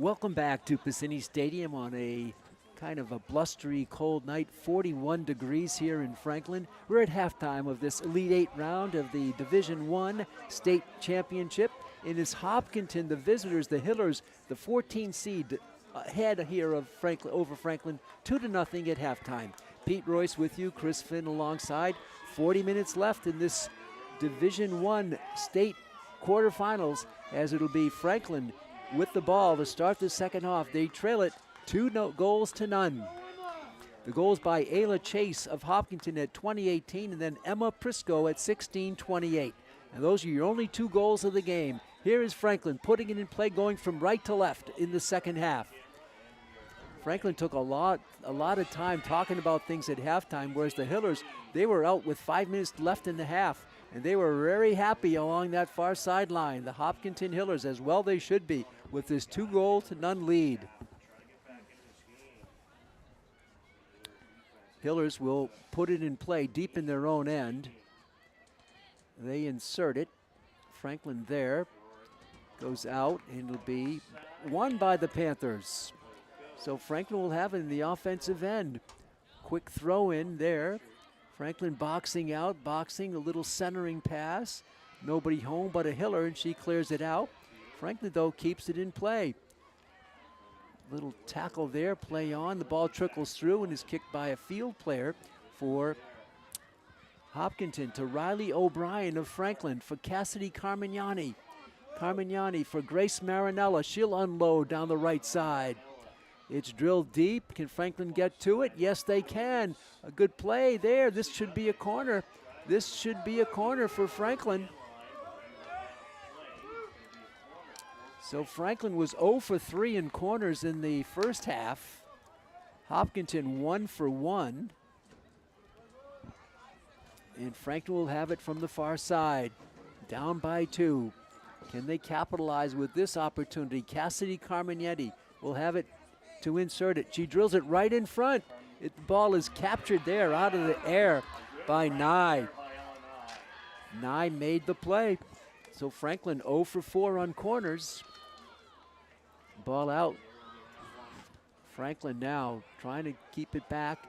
Welcome back to Piscini Stadium on a kind of a blustery, cold night. 41 degrees here in Franklin. We're at halftime of this Elite Eight round of the Division I State Championship. It is Hopkinton, the visitors, the Hillers, the 14 seed ahead here of Franklin over Franklin, 2-0 at halftime. Pete Royce with you, Chris Finn alongside. 40 minutes left in this Division I State quarterfinals, as it'll be Franklin with the ball to start the second half. They trail it 2-0. The goals by Ayla Chase of Hopkinton at 20:18 and then Emma Prisco at 16:28. And those are your only 2 goals of the game. Here is Franklin putting it in play, going from right to left in the second half. Franklin took a lot of time talking about things at halftime, whereas the Hillers, they were out with 5 minutes left in the half, and they were very happy along that far sideline. The Hopkinton Hillers, as well they should be, with this 2-0 lead. Hillers will put it in play deep in their own end. They insert it. Franklin there goes out, and it'll be won by the Panthers. So Franklin will have it in the offensive end. Quick throw in there. Franklin boxing out, a little centering pass. Nobody home but a Hiller, and she clears it out. Franklin, though, keeps it in play. Little tackle there, play on. The ball trickles through and is kicked by a field player for Hopkinton to Riley O'Brien of Franklin for Cassidy Carmignani. Carmignani for Grace Marinella. She'll unload down the right side. It's drilled deep. Can Franklin get to it? Yes, they can. A good play there. This should be a corner. This should be a corner for Franklin. So Franklin was 0 for 3 in corners in the first half. Hopkinton 1 for 1. And Franklin will have it from the far side. Down by 2. Can they capitalize with this opportunity? Cassidy Carmignani will have it to insert it. She drills it right in front. The ball is captured there out of the air by Nye. Nye made the play. So Franklin 0 for 4 on corners. Ball out. Franklin now trying to keep it back.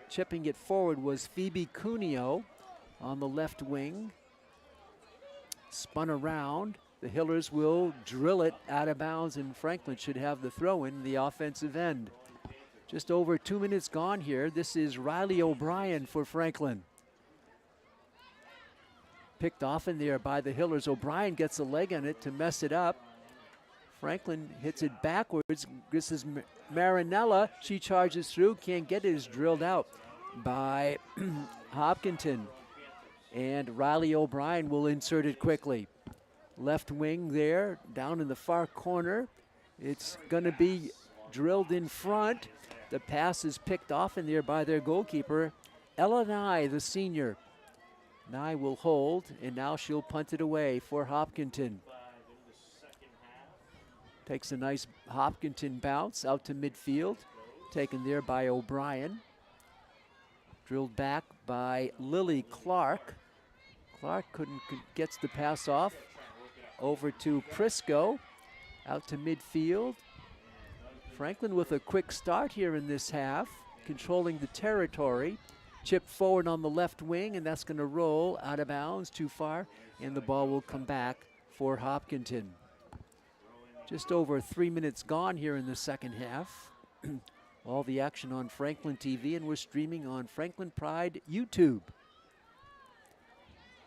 Chipping it forward was Phoebe Cuneo on the left wing. Spun around. The Hillers will drill it out of bounds, and Franklin should have the throw in the offensive end. Just over 2 minutes gone here. This is Riley O'Brien for Franklin. Picked off in there by the Hillers. O'Brien gets a leg on it to mess it up. Franklin hits it backwards. This is Marinella. She charges through, can't get it. Is drilled out by Hopkinton. And Riley O'Brien will insert it quickly. Left wing there, down in the far corner. It's going to be drilled in front. The pass is picked off in there by their goalkeeper, Ella Nye, the senior. Nye will hold, and now she'll punt it away for Hopkinton. Takes a nice Hopkinton bounce out to midfield, taken there by O'Brien. Drilled back by Lily Clark. Clark gets the pass off. Over to Prisco, out to midfield. Franklin with a quick start here in this half, controlling the territory. Chip forward on the left wing, and that's going to roll out of bounds too far, and the ball will come back for Hopkinton. Just over 3 minutes gone here in the second half. All the action on Franklin TV, and we're streaming on Franklin Pride YouTube.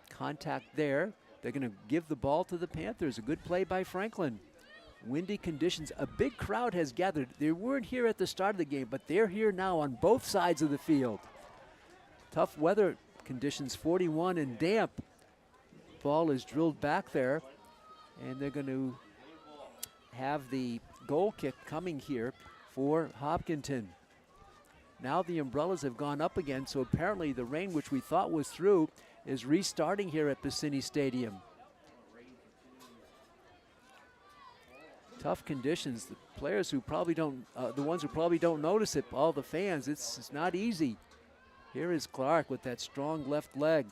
Contact there. They're going to give the ball to the Panthers. A good play by Franklin. Windy conditions. A big crowd has gathered. They weren't here at the start of the game, but they're here now on both sides of the field. Tough weather conditions, 41 and damp. Ball is drilled back there, and they're going to have the goal kick coming here for Hopkinton. Now the umbrellas have gone up again, so apparently the rain, which we thought was through, is restarting here at Piscini Stadium. Tough conditions. The players who probably don't, the ones who probably don't notice it, all the fans, it's not easy. Here is Clark with that strong left leg.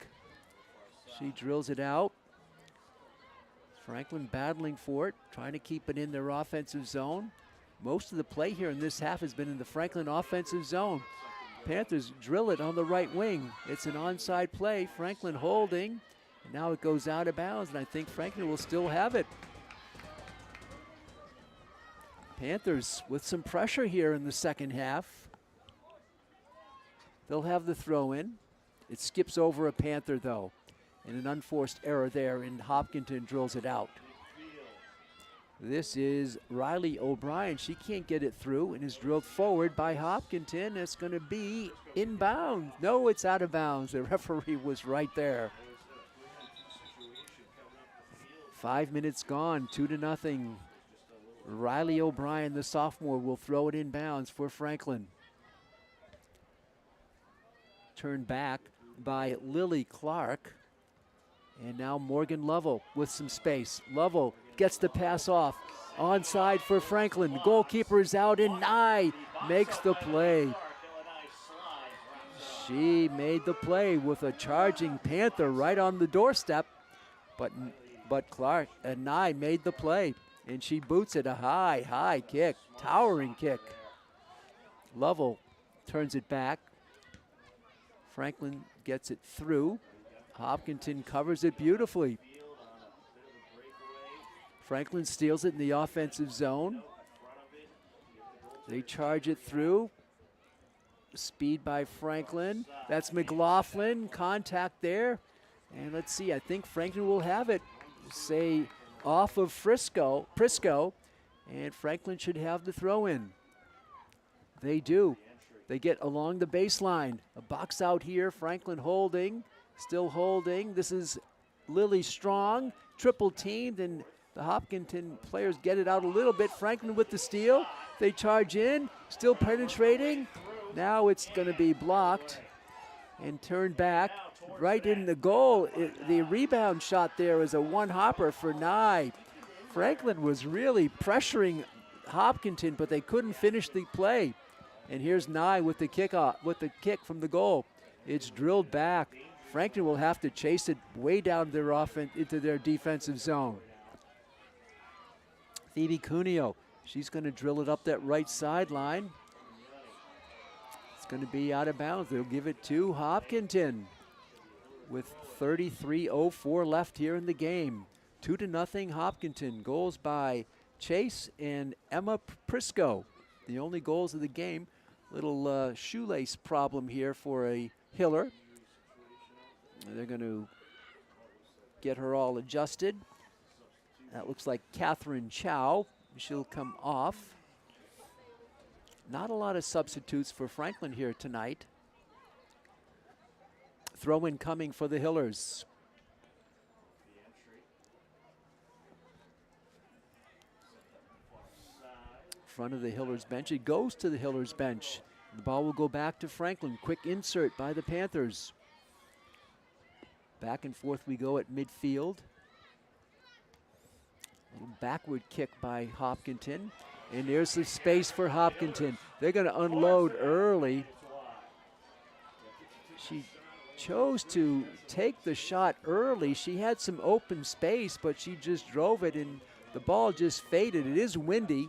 She drills it out. Franklin battling for it, trying to keep it in their offensive zone. Most of the play here in this half has been in the Franklin offensive zone. Panthers drill it on the right wing. It's an onside play. Franklin holding. And now it goes out of bounds, and I think Franklin will still have it. Panthers with some pressure here in the second half. They'll have the throw in. It skips over a Panther, though. And an unforced error there, and Hopkinton drills it out. This is Riley O'Brien. She can't get it through and is drilled forward by Hopkinton. It's going to be inbound. No, it's out of bounds. The referee was right there. 5 minutes gone, 2-0. Riley O'Brien, the sophomore, will throw it inbounds for Franklin. Turned back by Lily Clark. And now Morgan Lovell with some space. Lovell gets the pass off. Onside for Franklin. Goalkeeper is out, and Nye makes the play. She made the play with a charging Panther right on the doorstep. But Clark and Nye made the play. And she boots it, a high kick, towering kick. Lovell turns it back. Franklin gets it through. Hopkinton covers it beautifully. Franklin steals it in the offensive zone. They charge it through. Speed by Franklin. That's McLaughlin. Contact there. And let's see, I think Franklin will have it. Say off of Prisco. And Franklin should have the throw in. They do. They get along the baseline. A box out here. Franklin holding. Still holding. This is Lily Strong. Triple teamed, and the Hopkinton players get it out a little bit. Franklin with the steal. They charge in. Still penetrating. Now it's going to be blocked and turned back. Right in the goal. The rebound shot there is a one-hopper for Nye. Franklin was really pressuring Hopkinton, but they couldn't finish the play. And here's Nye with the kick from the goal. It's drilled back. Franklin will have to chase it way down their offense into their defensive zone. Phoebe Cuneo, she's going to drill it up that right sideline. It's going to be out of bounds. They'll give it to Hopkinton with 33:04 left here in the game. 2-0 Hopkinton. Goals by Chase and Emma Prisco. The only goals of the game. Little shoelace problem here for a Hiller. They're going to get her all adjusted. That looks like Catherine Chow. She'll come off. Not a lot of substitutes for Franklin here tonight. Throw-in coming for the Hillers. Front of the Hillers bench. It goes to the Hillers bench. The ball will go back to Franklin. Quick insert by the Panthers. Back and forth we go at midfield. A little backward kick by Hopkinton. And there's the space for Hopkinton. They're going to unload early. She chose to take the shot early. She had some open space, but she just drove it, and the ball just faded. It is windy.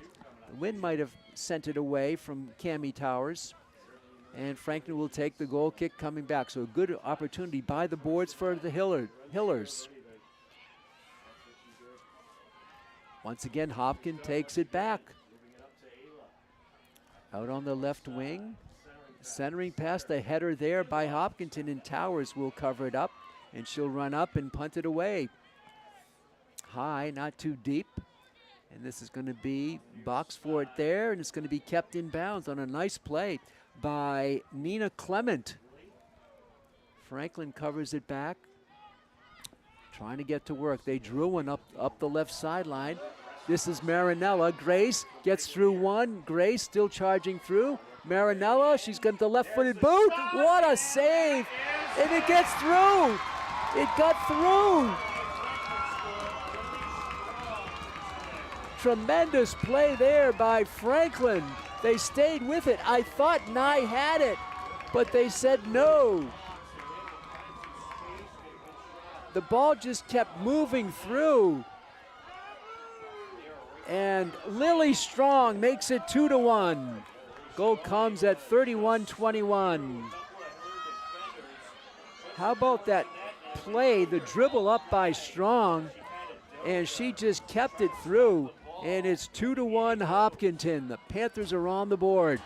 The wind might have sent it away from Cammie Towers. And Franklin will take the goal kick coming back. So a good opportunity by the boards for the Hillers. Once again, Hopkins takes it back. Out on the left wing. Centering past the header there by Hopkinton, and Towers will cover it up. And she'll run up and punt it away. High, not too deep. And this is going to be box for it there, and it's going to be kept in bounds on a nice play by Nina Clement. Franklin covers it back, trying to get to work. They drew one up the left sideline. This is Marinella. Grace gets through one. Grace still charging through. Marinella, she's got the left-footed boot. What a save! And it gets through. It got through. Tremendous play there by Franklin. They stayed with it. I thought Nye had it, but they said no. The ball just kept moving through. And Lily Strong makes it 2-1. Goal comes at 31-21. How about that play, the dribble up by Strong, and she just kept it through, and it's 2-1 Hopkinton. The Panthers are on the board.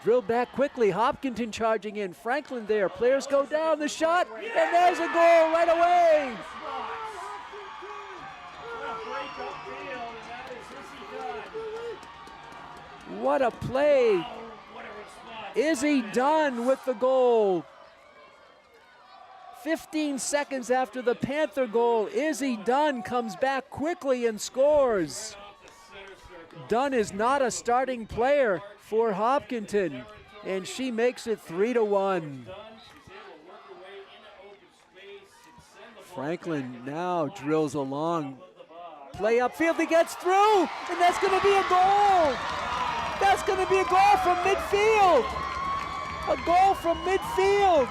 Drill back quickly, Hopkinton charging in, Franklin there, players go down, the shot, and there's a goal right away. What a play. Izzy Dunn with the goal. 15 seconds after the Panther goal, Izzy Dunn comes back quickly and scores. Dunn is not a starting player for Hopkinton, and she makes it 3-1. Franklin now drills along. Play upfield, he gets through, and that's going to be a goal. That's going to be a goal from midfield. A goal from midfield.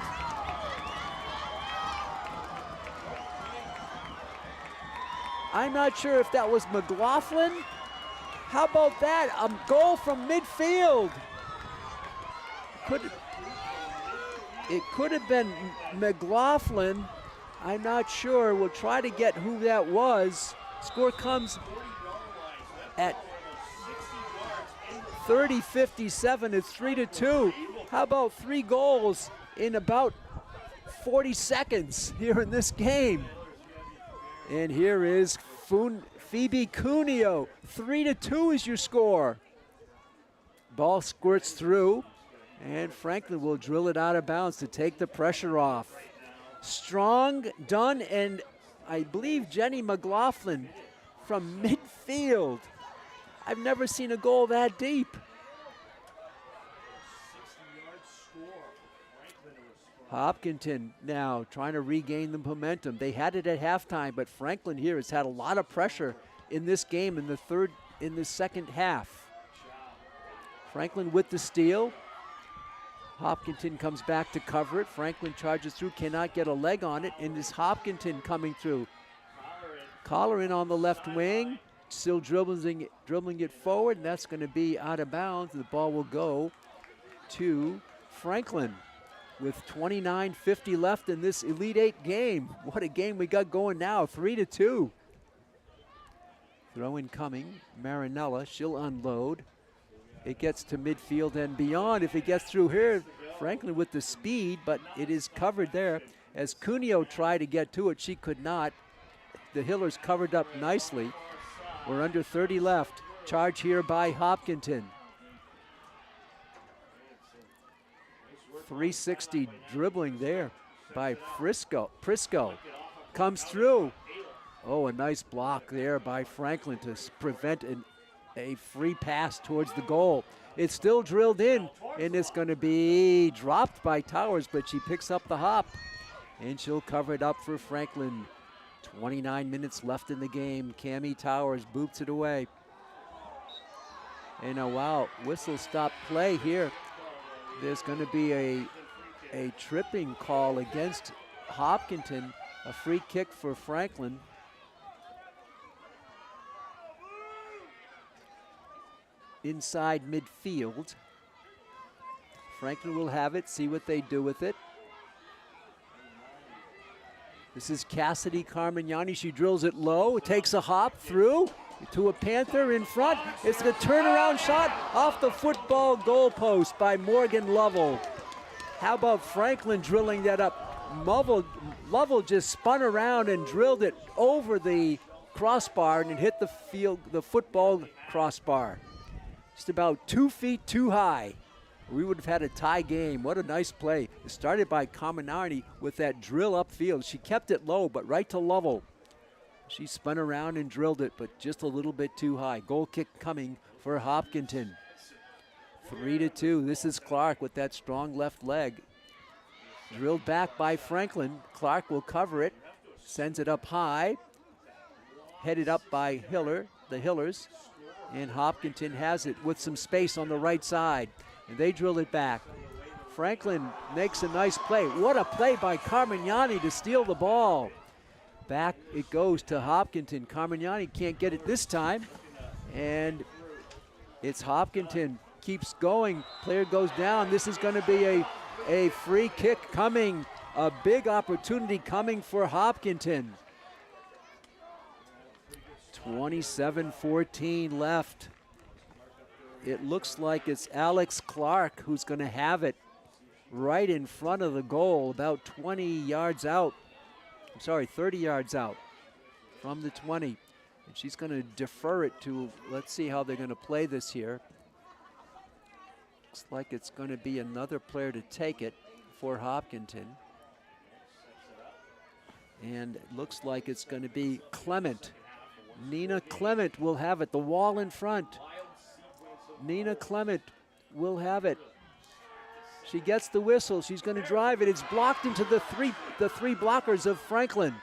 I'm not sure if that was McLaughlin. How about that? A goal from midfield. It could have been McLaughlin. I'm not sure. We'll try to get who that was. Score comes at 30-57. It's 3-2. How about 3 goals in about 40 seconds here in this game? And here is Phoebe Cuneo. 3-2 is your score. Ball squirts through, and Franklin will drill it out of bounds to take the pressure off. Strong, Dunn, and I believe Jenny McLaughlin from midfield. I've never seen a goal that deep. Hopkinton now trying to regain the momentum. They had it at halftime, but Franklin here has had a lot of pressure in this game in the second half. Franklin with the steal. Hopkinton comes back to cover it. Franklin charges through, cannot get a leg on it, and is Hopkinton coming through. Collar in on the left wing, still dribbling it forward, and that's going to be out of bounds. The ball will go to Franklin. With 29:50 left in this Elite Eight game. What a game we got going now, 3-2. Throw in coming, Marinella, she'll unload. It gets to midfield and beyond. If it gets through here, Franklin with the speed, but it is covered there. As Cuneo tried to get to it, she could not. The Hillers covered up nicely. We're under 30 left. Charge here by Hopkinton. 360 dribbling there by Prisco. Comes through. Oh, a nice block there by Franklin to prevent a free pass towards the goal. It's still drilled in, and it's going to be dropped by Towers, but she picks up the hop, and she'll cover it up for Franklin. 29 minutes left in the game. Cammie Towers boots it away. And wow, whistle stop play here. There's going to be a tripping call against Hopkinton, a free kick for Franklin. Inside midfield. Franklin will have it, see what they do with it. This is Cassidy Carmignani. She drills it low, takes a hop through to a Panther in front. It's a turnaround shot off the football goalpost by Morgan Lovell. How about Franklin drilling that up? Lovell just spun around and drilled it over the crossbar and hit the football crossbar. Just about 2 feet too high. We would have had a tie game. What a nice play. It started by Carmignani with that drill upfield. She kept it low, but right to Lovell. She spun around and drilled it, but just a little bit too high. Goal kick coming for Hopkinton. 3-2. This is Clark with that strong left leg. Drilled back by Franklin. Clark will cover it. Sends it up high. Headed up by the Hillers. And Hopkinton has it with some space on the right side. And they drill it back. Franklin makes a nice play. What a play by Carmignani to steal the ball. Back it goes to Hopkinton. Carmignani can't get it this time. And it's Hopkinton, keeps going, player goes down. This is going to be a free kick coming, a big opportunity coming for Hopkinton. 27-14 left. It looks like it's Alex Clark who's going to have it right in front of the goal, about 20 yards out. I'm sorry, 30 yards out from the 20. And she's going to defer it to, let's see how they're going to play this here. Looks like it's going to be another player to take it for Hopkinton. And it looks like it's going to be Clement. Nina Clement will have it, the wall in front. Nina Clement will have it. She gets the whistle, she's going to drive it. It's blocked into the three blockers of Franklin.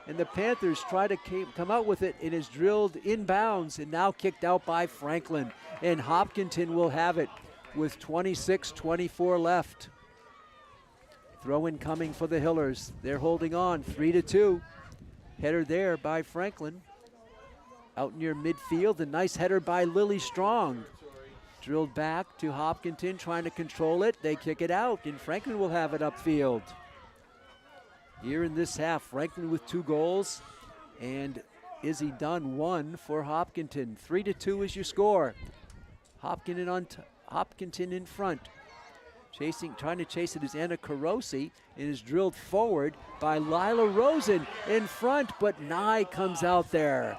And the Panthers try to come out with it. It is drilled inbounds and now kicked out by Franklin. And Hopkinton will have it with 26-24 left. Throw-in coming for the Hillers. They're holding on, 3-2. Header there by Franklin. Out near midfield, a nice header by Lily Strong. Drilled back to Hopkinton, trying to control it. They kick it out, and Franklin will have it upfield. Here in this half, Franklin with 2 goals, and Izzy Dunn 1 for Hopkinton. 3-2 is your score. Hopkinton in front. Trying to chase it is Anna Carosi, and is drilled forward by Lila Rosen in front, but Nye comes out there.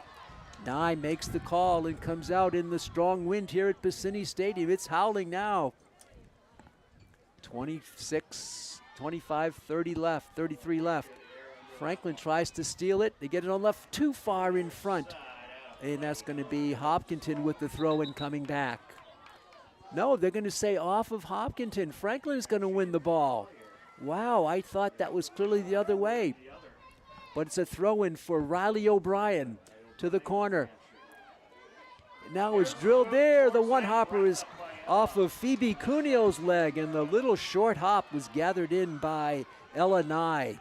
Nye makes the call and comes out in the strong wind here at Bassini Stadium. It's howling now. 25, 30 left, 33 left. Franklin tries to steal it. They get it on left, too far in front. And that's going to be Hopkinton with the throw-in coming back. No, they're going to say off of Hopkinton. Franklin is going to win the ball. Wow, I thought that was clearly the other way. But it's a throw-in for Riley O'Brien to the corner. Now it's drilled there. The one hopper is off of Phoebe Cunio's leg, and the little short hop was gathered in by Ella Nye.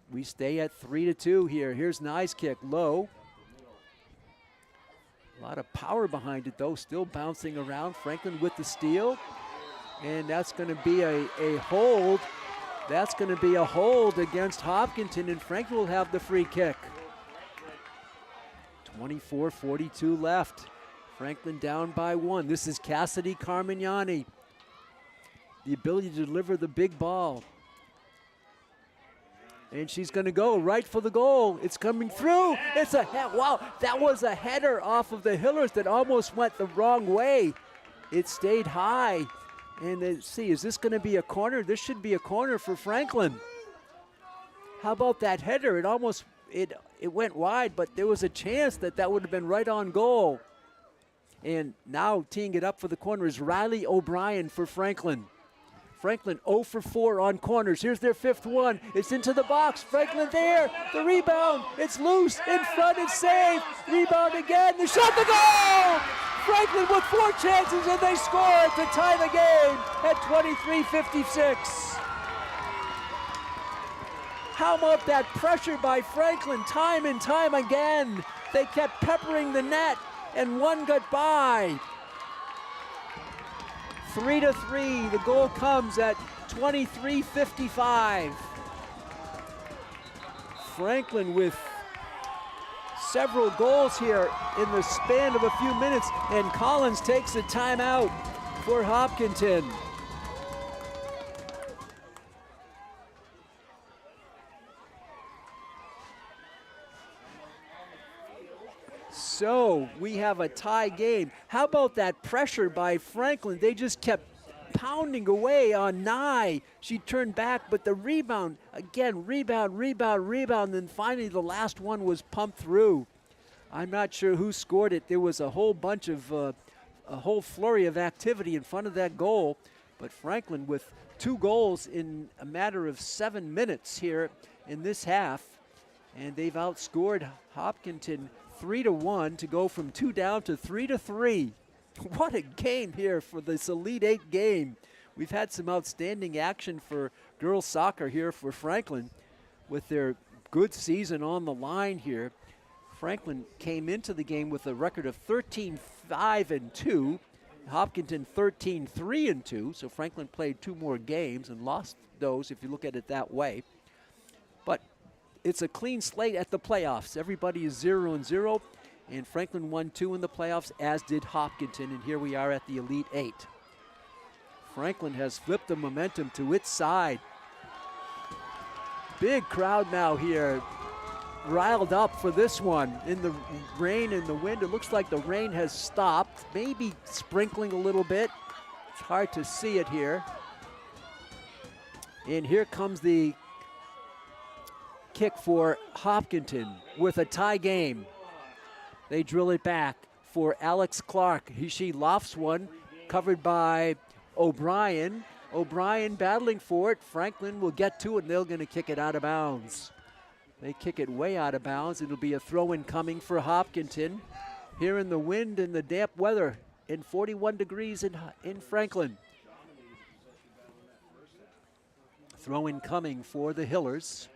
We stay at 3-2 here. Here's Nye's kick, low. A lot of power behind it though, still bouncing around. Franklin with the steal, and that's going to be a hold. That's going to be a hold against Hopkinton, and Franklin will have the free kick. 24-42 left. Franklin down by 1. This is Cassidy Carmignani. The ability to deliver the big ball. And she's going to go right for the goal. It's coming through. It's a wow, that was a header off of the Hillers that almost went the wrong way. It stayed high. And let's see, is this going to be a corner? This should be a corner for Franklin. How about that header? It went wide, but there was a chance that would have been right on goal. And now teeing it up for the corner is Riley O'Brien for Franklin. Franklin 0 for 4 on corners. Here's their 5th one. It's into the box. Franklin there. The rebound. It's loose. In front. It's saved. Rebound again. The shot, the goal! Franklin with 4 chances, and they score to tie the game at 23-56. How about that pressure by Franklin time and time again? They kept peppering the net, and one got by. 3-3, the goal comes at 23:55. Franklin with several goals here in the span of a few minutes, and Collins takes a timeout for Hopkinton. So we have a tie game. How about that pressure by Franklin? They just kept pounding away on Nye. She turned back, but the rebound, again, rebound, and finally the last one was pumped through. I'm not sure who scored it. There was a whole bunch of, a whole flurry of activity in front of that goal, but Franklin with 2 goals in a matter of 7 minutes here in this half, and they've outscored Hopkinton 3-1 to go from 2 down to 3-3. What a game here for this Elite 8 game. We've had some outstanding action for girls soccer here for Franklin with their good season on the line here. Franklin came into the game with a record of 13-5-2. Hopkinton 13-3-2. So Franklin played 2 more games and lost those if you look at it that way. But it's a clean slate at the playoffs. Everybody is 0-0. And Franklin won 2 in the playoffs, as did Hopkinton. And here we are at the Elite 8. Franklin has flipped the momentum to its side. Big crowd now here, riled up for this one. In the rain and the wind, it looks like the rain has stopped, maybe sprinkling a little bit. It's hard to see it here. And here comes the kick for Hopkinton with a tie game. They drill it back for Alex Clark. She lofts one, covered by O'Brien. O'Brien battling for it. Franklin will get to it, and they're going to kick it out of bounds. They kick it way out of bounds. It'll be a throw-in coming for Hopkinton. Here in the wind and the damp weather in 41 degrees in Franklin. Throw-in coming for the Hillers.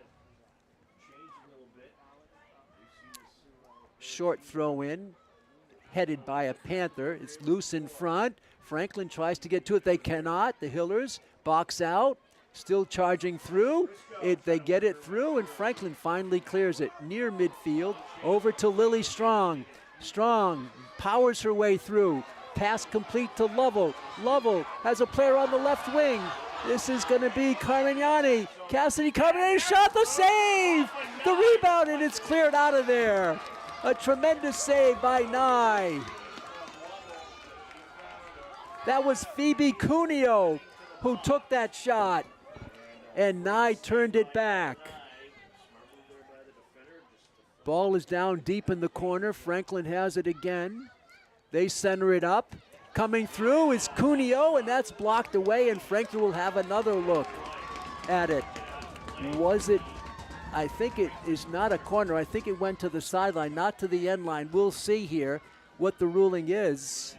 Short throw-in, headed by a Panther. It's loose in front. Franklin tries to get to it. They cannot. The Hillers box out. Still charging through. They get it through, and Franklin finally clears it near midfield. Over to Lily Strong. Strong powers her way through. Pass complete to Lovell. Lovell has a player on the left wing. This is going to be Carmignani. Cassidy Carmignani shot, the save! The rebound, and it's cleared out of there. A tremendous save by Nye. That was Phoebe Cuneo who took that shot, and Nye turned it back. Ball is down deep in the corner. Franklin has it again. They center it up. Coming through is Cuneo, and that's blocked away, and Franklin will have another look at it. Was it? I think it is not a corner. I think it went to the sideline, not to the end line. We'll see here what the ruling is.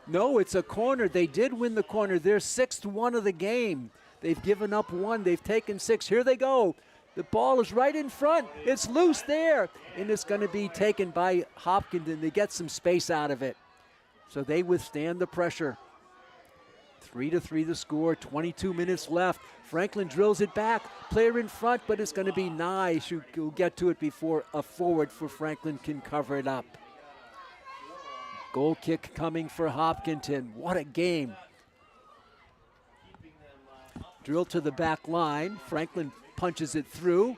No, it's a corner. They did win the corner. They're 6-1 of the game. They've given up 1. They've taken 6. Here they go. The ball is right in front. It's loose there, and it's going to be taken by Hopkinton. They get some space out of it, so they withstand the pressure. 3-3 the score, 22 minutes left. Franklin drills it back. Player in front, but it's going to be Nye who will get to it before a forward for Franklin can cover it up. Goal kick coming for Hopkinton. What a game. Drill to the back line. Franklin punches it through.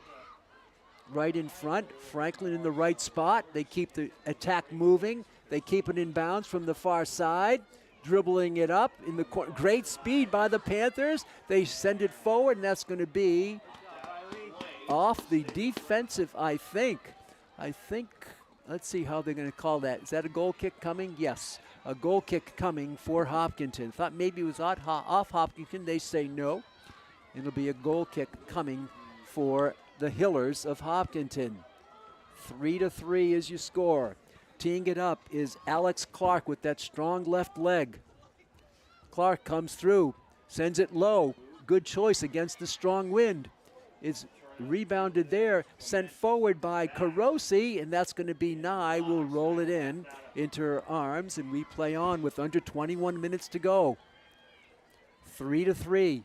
Right in front. Franklin in the right spot. They keep the attack moving. They keep it in bounds from the far side. Dribbling it up in the corner. Great speed by the Panthers. They send it forward, and that's going to be off the defensive, I think. Let's see how they're going to call that. Is that a goal kick coming? Yes, a goal kick coming for Hopkinton. Thought maybe it was off Hopkinton. They say no. It'll be a goal kick coming for the Hillers of Hopkinton. 3-3 is your score. Teeing it up is Alex Clark with that strong left leg. Clark comes through, sends it low. Good choice against the strong wind. It's rebounded there, sent forward by Carosi, and that's going to be Nye. Will roll it into her arms, and we play on with under 21 minutes to go. 3-3.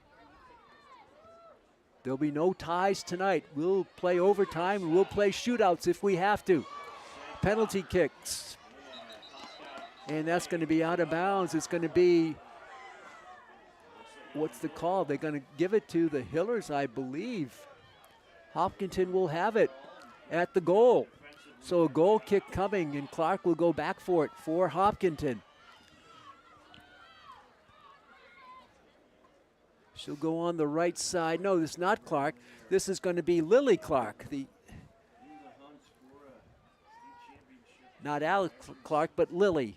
There'll be no ties tonight. We'll play overtime, and we'll play shootouts if we have to. Penalty kicks. And that's going to be out of bounds. It's going to be, what's the call? They're going to give it to the Hillers, I believe. Hopkinton will have it at the goal. So a goal kick coming, and Clark will go back for it for Hopkinton. She'll go on the right side. No, this is not Clark. This is going to be Lily Clark, not Alex Clark, but Lily.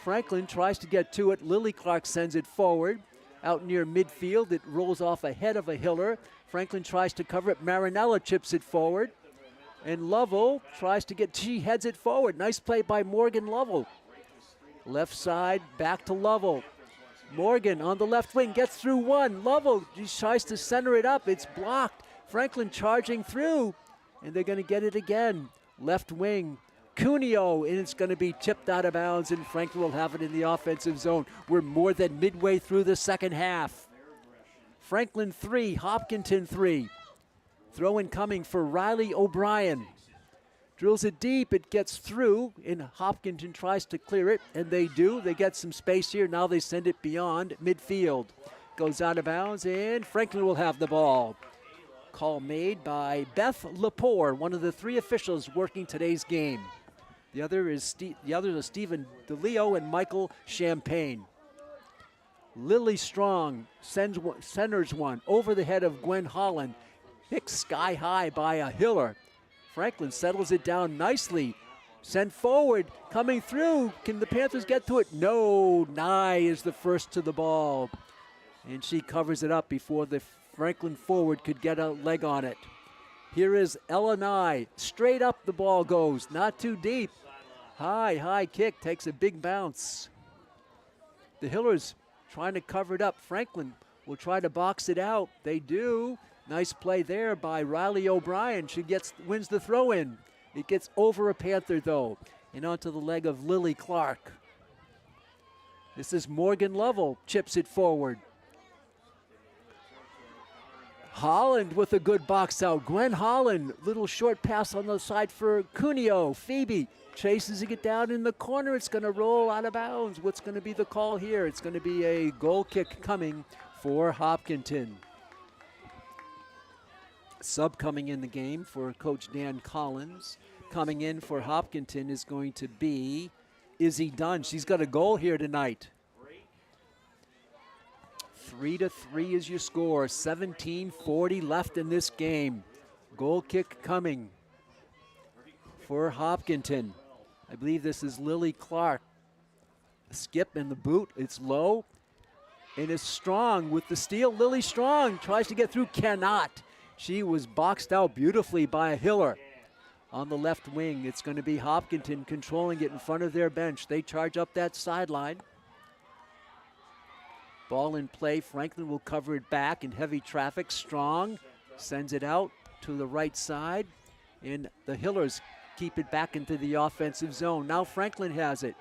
Franklin tries to get to it. Lily Clark sends it forward. Out near midfield, it rolls off ahead of a Hiller. Franklin tries to cover it. Marinella chips it forward. And Lovell tries to she heads it forward. Nice play by Morgan Lovell. Left side, back to Lovell. Morgan on the left wing, gets through one. Lovell tries to center it up. It's blocked. Franklin charging through, and they're going to get it again. Left wing, Cuneo, and it's going to be tipped out of bounds, and Franklin will have it in the offensive zone. We're more than midway through the second half. Franklin 3, Hopkinton 3. Throw in coming for Riley O'Brien. Drills it deep, it gets through, and Hopkinton tries to clear it, and they do. They get some space here. Now they send it beyond midfield. Goes out of bounds, and Franklin will have the ball. Call made by Beth Lepore, one of the 3 officials working today's game. The other is Stephen DeLeo and Michael Champagne. Lily Strong centers one over the head of Gwen Holland. Picked sky high by a Hiller. Franklin settles it down nicely. Sent forward, coming through. Can the Panthers get to it? No, Nye is the first to the ball. And she covers it up before the Franklin forward could get a leg on it. Here is Ella Nye. Straight up the ball goes, not too deep. High kick, takes a big bounce. The Hillers trying to cover it up. Franklin will try to box it out. They do. Nice play there by Riley O'Brien. She wins the throw in. It gets over a Panther though, and onto the leg of Lily Clark. This is Morgan Lovell, chips it forward. Holland with a good box out. Gwen Holland, little short pass on the side for Cuneo. Phoebe chases it down in the corner. It's going to roll out of bounds. What's going to be the call here? It's going to be a goal kick coming for Hopkinton. Sub coming in the game for Coach Dan Collins. Coming in for Hopkinton is going to be Izzy Dunn. She's got a goal here tonight. 3-3 is your score. 17:40 left in this game. Goal kick coming for Hopkinton. I believe this is Lily Clark. A skip in the boot. It's low. And it's Strong with the steal. Lily Strong tries to get through. Cannot. She was boxed out beautifully by a Hiller. On the left wing, it's going to be Hopkinton controlling it in front of their bench. They charge up that sideline. Ball in play. Franklin will cover it back in heavy traffic. Strong sends it out to the right side. And the Hillers keep it back into the offensive zone. Now Franklin has it.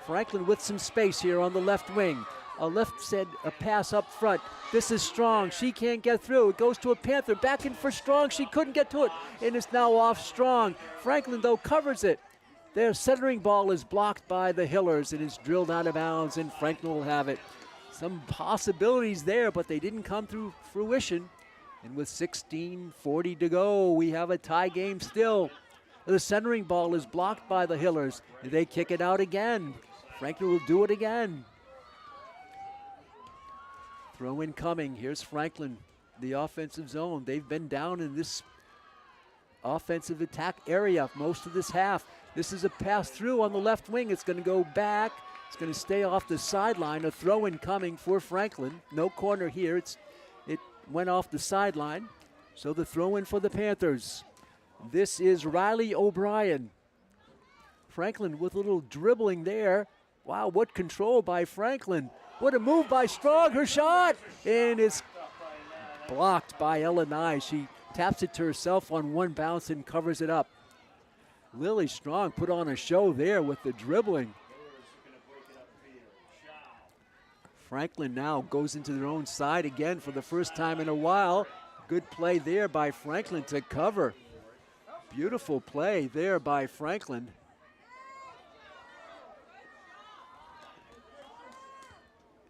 Franklin with some space here on the left wing. A pass up front. This is Strong. She can't get through. It goes to a Panther. Back in for Strong. She couldn't get to it. And it's now off Strong. Franklin, though, covers it. Their centering ball is blocked by the Hillers. It is drilled out of bounds, and Franklin will have it. Some possibilities there, but they didn't come through fruition. And with 16:40 to go, we have a tie game still. The centering ball is blocked by the Hillers. They kick it out again. Franklin will do it again. Throw in coming. Here's Franklin, the offensive zone. They've been down in this offensive attack area most of this half. This is a pass through on the left wing. It's going to go back. It's going to stay off the sideline. A throw in coming for Franklin. No corner here. It went off the sideline. So the throw in for the Panthers. This is Riley O'Brien. Franklin with a little dribbling there. Wow, what control by Franklin. What a move by Strong. Her shot. And it's blocked by Ella Nye. She taps it to herself on one bounce and covers it up. Lily Strong put on a show there with the dribbling. Franklin now goes into their own side again for the first time in a while. Good play there by Franklin to cover. Beautiful play there by Franklin.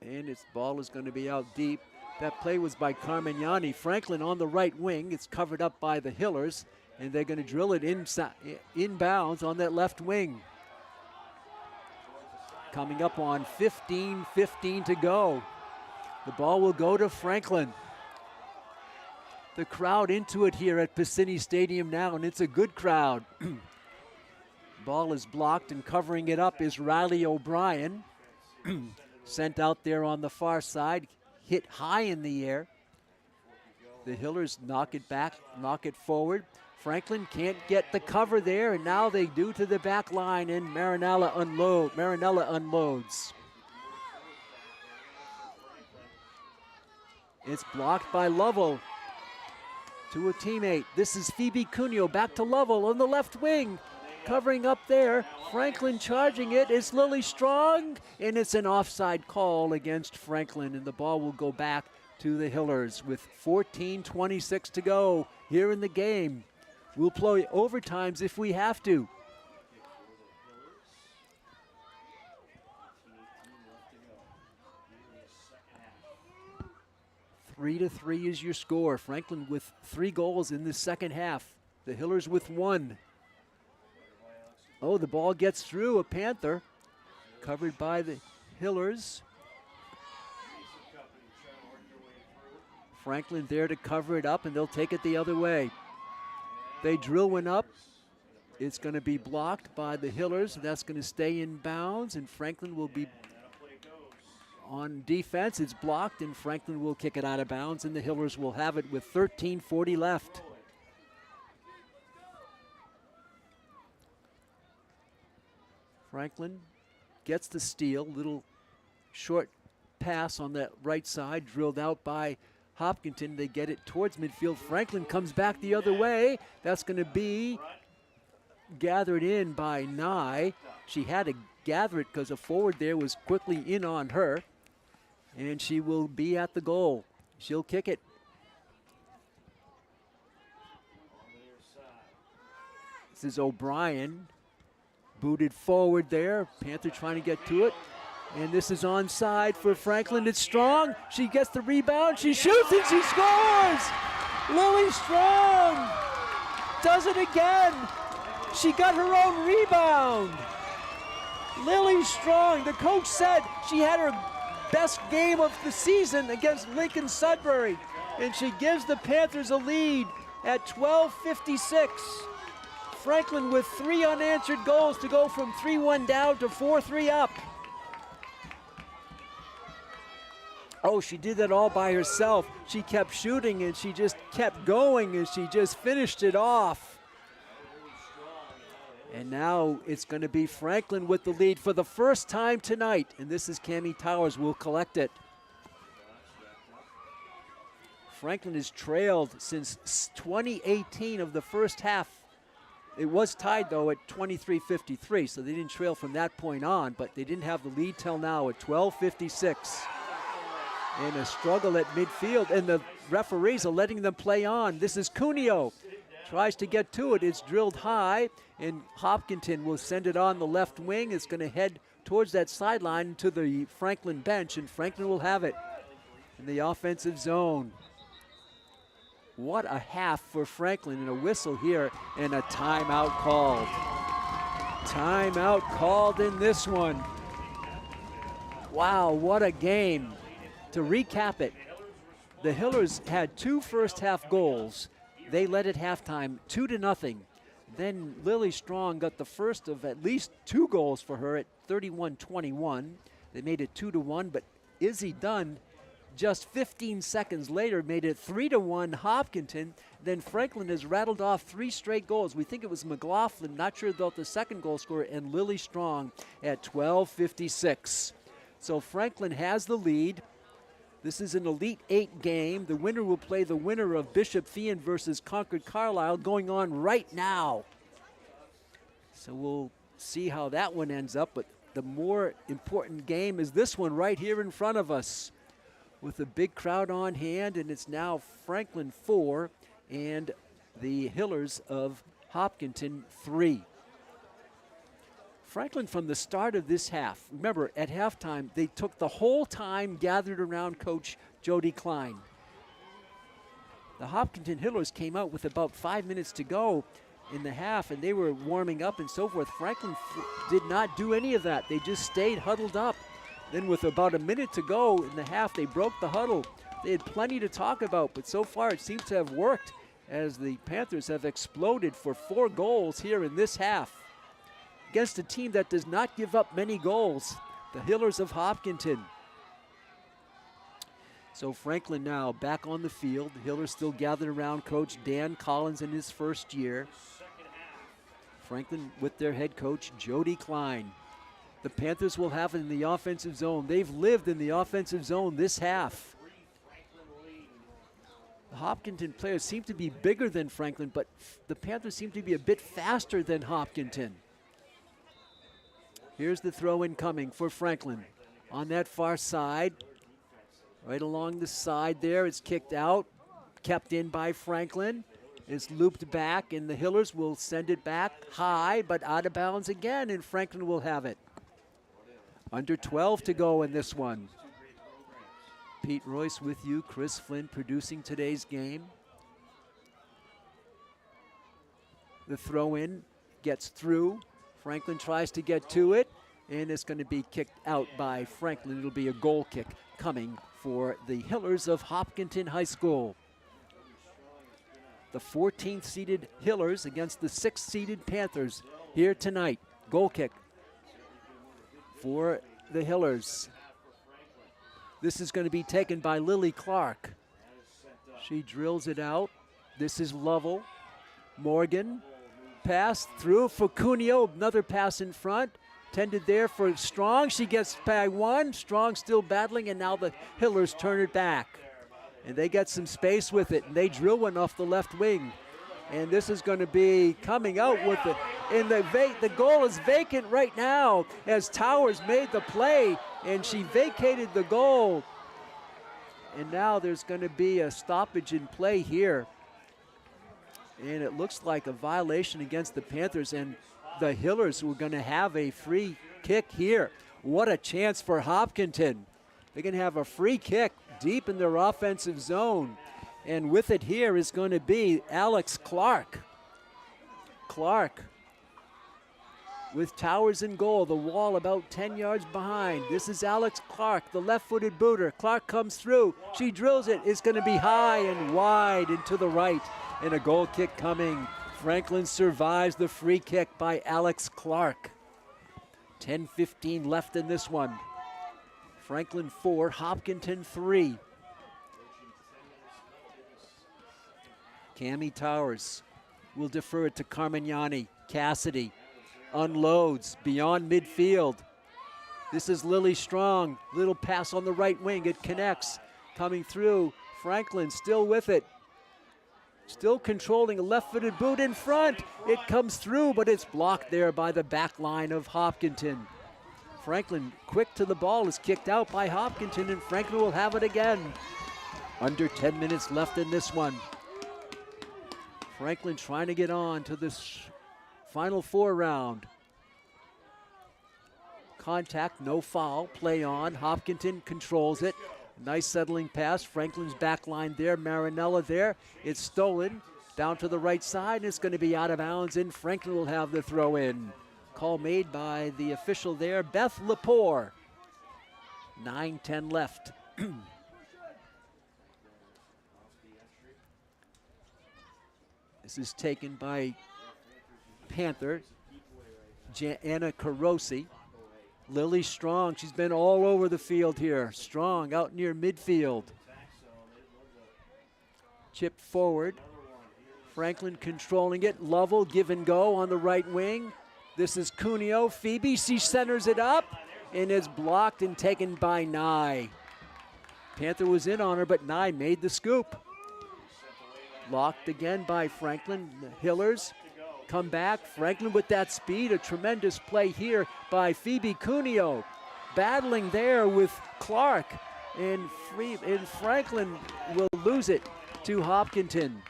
And its ball is going to be out deep. That play was by Carmignani. Franklin on the right wing. It's covered up by the Hillers, and they're going to drill it inbounds on that left wing. Coming up on 15:15 to go. The ball will go to Franklin. The crowd into it here at Piscini Stadium now, and it's a good crowd. Ball is blocked, and covering it up is Riley O'Brien. Sent out there on the far side, hit high in the air. The Hillers knock it back, knock it forward. Franklin can't get the cover there, and now they do to the back line, and Marinella unloads. It's blocked by Lovell. to a teammate. This is Phoebe Cuneo back to Lovell on the left wing. Covering up there, Franklin charging it. It's Lily Strong, and it's an offside call against Franklin, and the ball will go back to the Hillers with 14:26 to go here in the game. We'll play overtimes if we have to. 3-3 is your score. Franklin with 3 goals in the second half. The Hillers with 1. Oh, the ball gets through a Panther. Covered by the Hillers. Franklin there to cover it up, and they'll take it the other way. They drill one up. It's going to be blocked by the Hillers. That's going to stay in bounds, and Franklin will be on defense. It's blocked, and Franklin will kick it out of bounds, and the Hillers will have it with 13:40 left. Franklin gets the steal. Little short pass on that right side, drilled out by Hopkinton. They get it towards midfield. Franklin comes back the other way. That's going to be gathered in by Nye. She had to gather it because a forward there was quickly in on her. And she will be at the goal. She'll kick it. This is O'Brien. Booted forward there. Panther trying to get to it. And this is onside for Franklin. It's Strong. She gets the rebound. She shoots and she scores! Lily Strong does it again. She got her own rebound. Lily Strong, the coach said she had her best game of the season against Lincoln Sudbury. And she gives the Panthers a lead at 12:56. Franklin with 3 unanswered goals to go from 3-1 down to 4-3 up. Oh, she did that all by herself. She kept shooting and she just kept going and she just finished it off. And now it's going to be Franklin with the lead for the first time tonight. And this is Cammie Towers will collect it. Franklin has trailed since 2018 of the first half. It was tied, though, at 23:53, so they didn't trail from that point on, but they didn't have the lead till now at 12:56. And a struggle at midfield, and the referees are letting them play on. This is Cuneo. Tries to get to it. It's drilled high, and Hopkinton will send it on the left wing. It's going to head towards that sideline to the Franklin bench, and Franklin will have it in the offensive zone. What a half for Franklin, and a whistle here, and a timeout called. Timeout called in this one. Wow, what a game. To recap it, the Hillers had 2 first-half goals. They led at halftime 2-0. Then Lily Strong got the first of at least 2 goals for her at 31-21. They made it 2-1, but Izzy Dunn just 15 seconds later made it 3-1 Hopkinton. Then Franklin has rattled off 3 straight goals. We think it was McLaughlin, not sure about the second goal scorer, and Lily Strong at 12:56. So Franklin has the lead. This is an Elite 8 game. The winner will play the winner of Bishop Feehan versus Concord Carlisle, going on right now. So we'll see how that one ends up, but the more important game is this one right here in front of us, with a big crowd on hand, and it's now Franklin 4 and the Hillers of Hopkinton 3. Franklin from the start of this half, remember at halftime, they took the whole time gathered around Coach Jody Klein. The Hopkinton Hillers came out with about 5 minutes to go in the half, and they were warming up and so forth. Franklin did not do any of that. They just stayed huddled up. Then with about a minute to go in the half, they broke the huddle. They had plenty to talk about, but so far it seems to have worked as the Panthers have exploded for 4 goals here in this half against a team that does not give up many goals, the Hillers of Hopkinton. So Franklin now back on the field. The Hillers still gathered around Coach Dan Collins in his first year. Franklin with their head coach, Jody Klein. The Panthers will have it in the offensive zone. They've lived in the offensive zone this half. The Hopkinton players seem to be bigger than Franklin, but the Panthers seem to be a bit faster than Hopkinton. Here's the throw in coming for Franklin. On that far side, right along the side there, it's kicked out, kept in by Franklin. It's looped back, and the Hillers will send it back high, but out of bounds again, and Franklin will have it. Under 12 to go in this one. Pete Royce with you, Chris Flynn producing today's game. The throw in gets through. Franklin tries to get to it, and it's going to be kicked out by Franklin. It'll be a goal kick coming for the Hillers of Hopkinton High School. The 14th seeded Hillers against the 6th seeded Panthers here tonight. Goal kick for the Hillers. This is going to be taken by Lily Clark. She drills it out. This is Lovell. Morgan. Pass through for Cuneo. Another pass in front. Tended there for Strong. She gets by one. Strong still battling, and now the Hillers turn it back. And they get some space with it, and they drill one off the left wing. And this is going to be coming out with it. And the goal is vacant right now as Towers made the play, and she vacated the goal. And now there's going to be a stoppage in play here. And it looks like a violation against the Panthers, and the Hillers were going to have a free kick here. What a chance for Hopkinton. They're going to have a free kick deep in their offensive zone. And with it here is going to be Alex Clark. Clark with Towers in goal, the wall about 10 yards behind. This is Alex Clark, the left-footed booter. Clark comes through. She drills it. It's going to be high and wide and to the right. And a goal kick coming. Franklin survives the free kick by Alex Clark. 10:15 left in this one. Franklin 4, Hopkinton 3. Cami Towers will defer it to Carmignani. Cassidy unloads beyond midfield. This is Lily Strong. Little pass on the right wing. It connects. Coming through. Franklin still with it. Still controlling a left-footed boot in front. It comes through, but it's blocked there by the back line of Hopkinton. Franklin quick to the ball is kicked out by Hopkinton, and Franklin will have it again. Under 10 minutes left in this one. Franklin trying to get on to this Final 4 round. Contact, no foul, play on. Hopkinton controls it. Nice settling pass. Franklin's back line there. Marinella there. It's stolen down to the right side. It's going to be out of bounds, and Franklin will have the throw in. Call made by the official there, Beth Lepore. 9:10 left. This is taken by Panther, Anna Carosi. Lily Strong, she's been all over the field here. Strong out near midfield. Chipped forward. Franklin controlling it. Lovell give and go on the right wing. This is Cuneo. Phoebe, she centers it up, and it's blocked and taken by Nye. Panther was in on her, but Nye made the scoop. Blocked again by Franklin. The Hillers come back. Franklin with that speed. A tremendous play here by Phoebe Cuneo. Battling there with Clark. And Franklin will lose it to Hopkinton.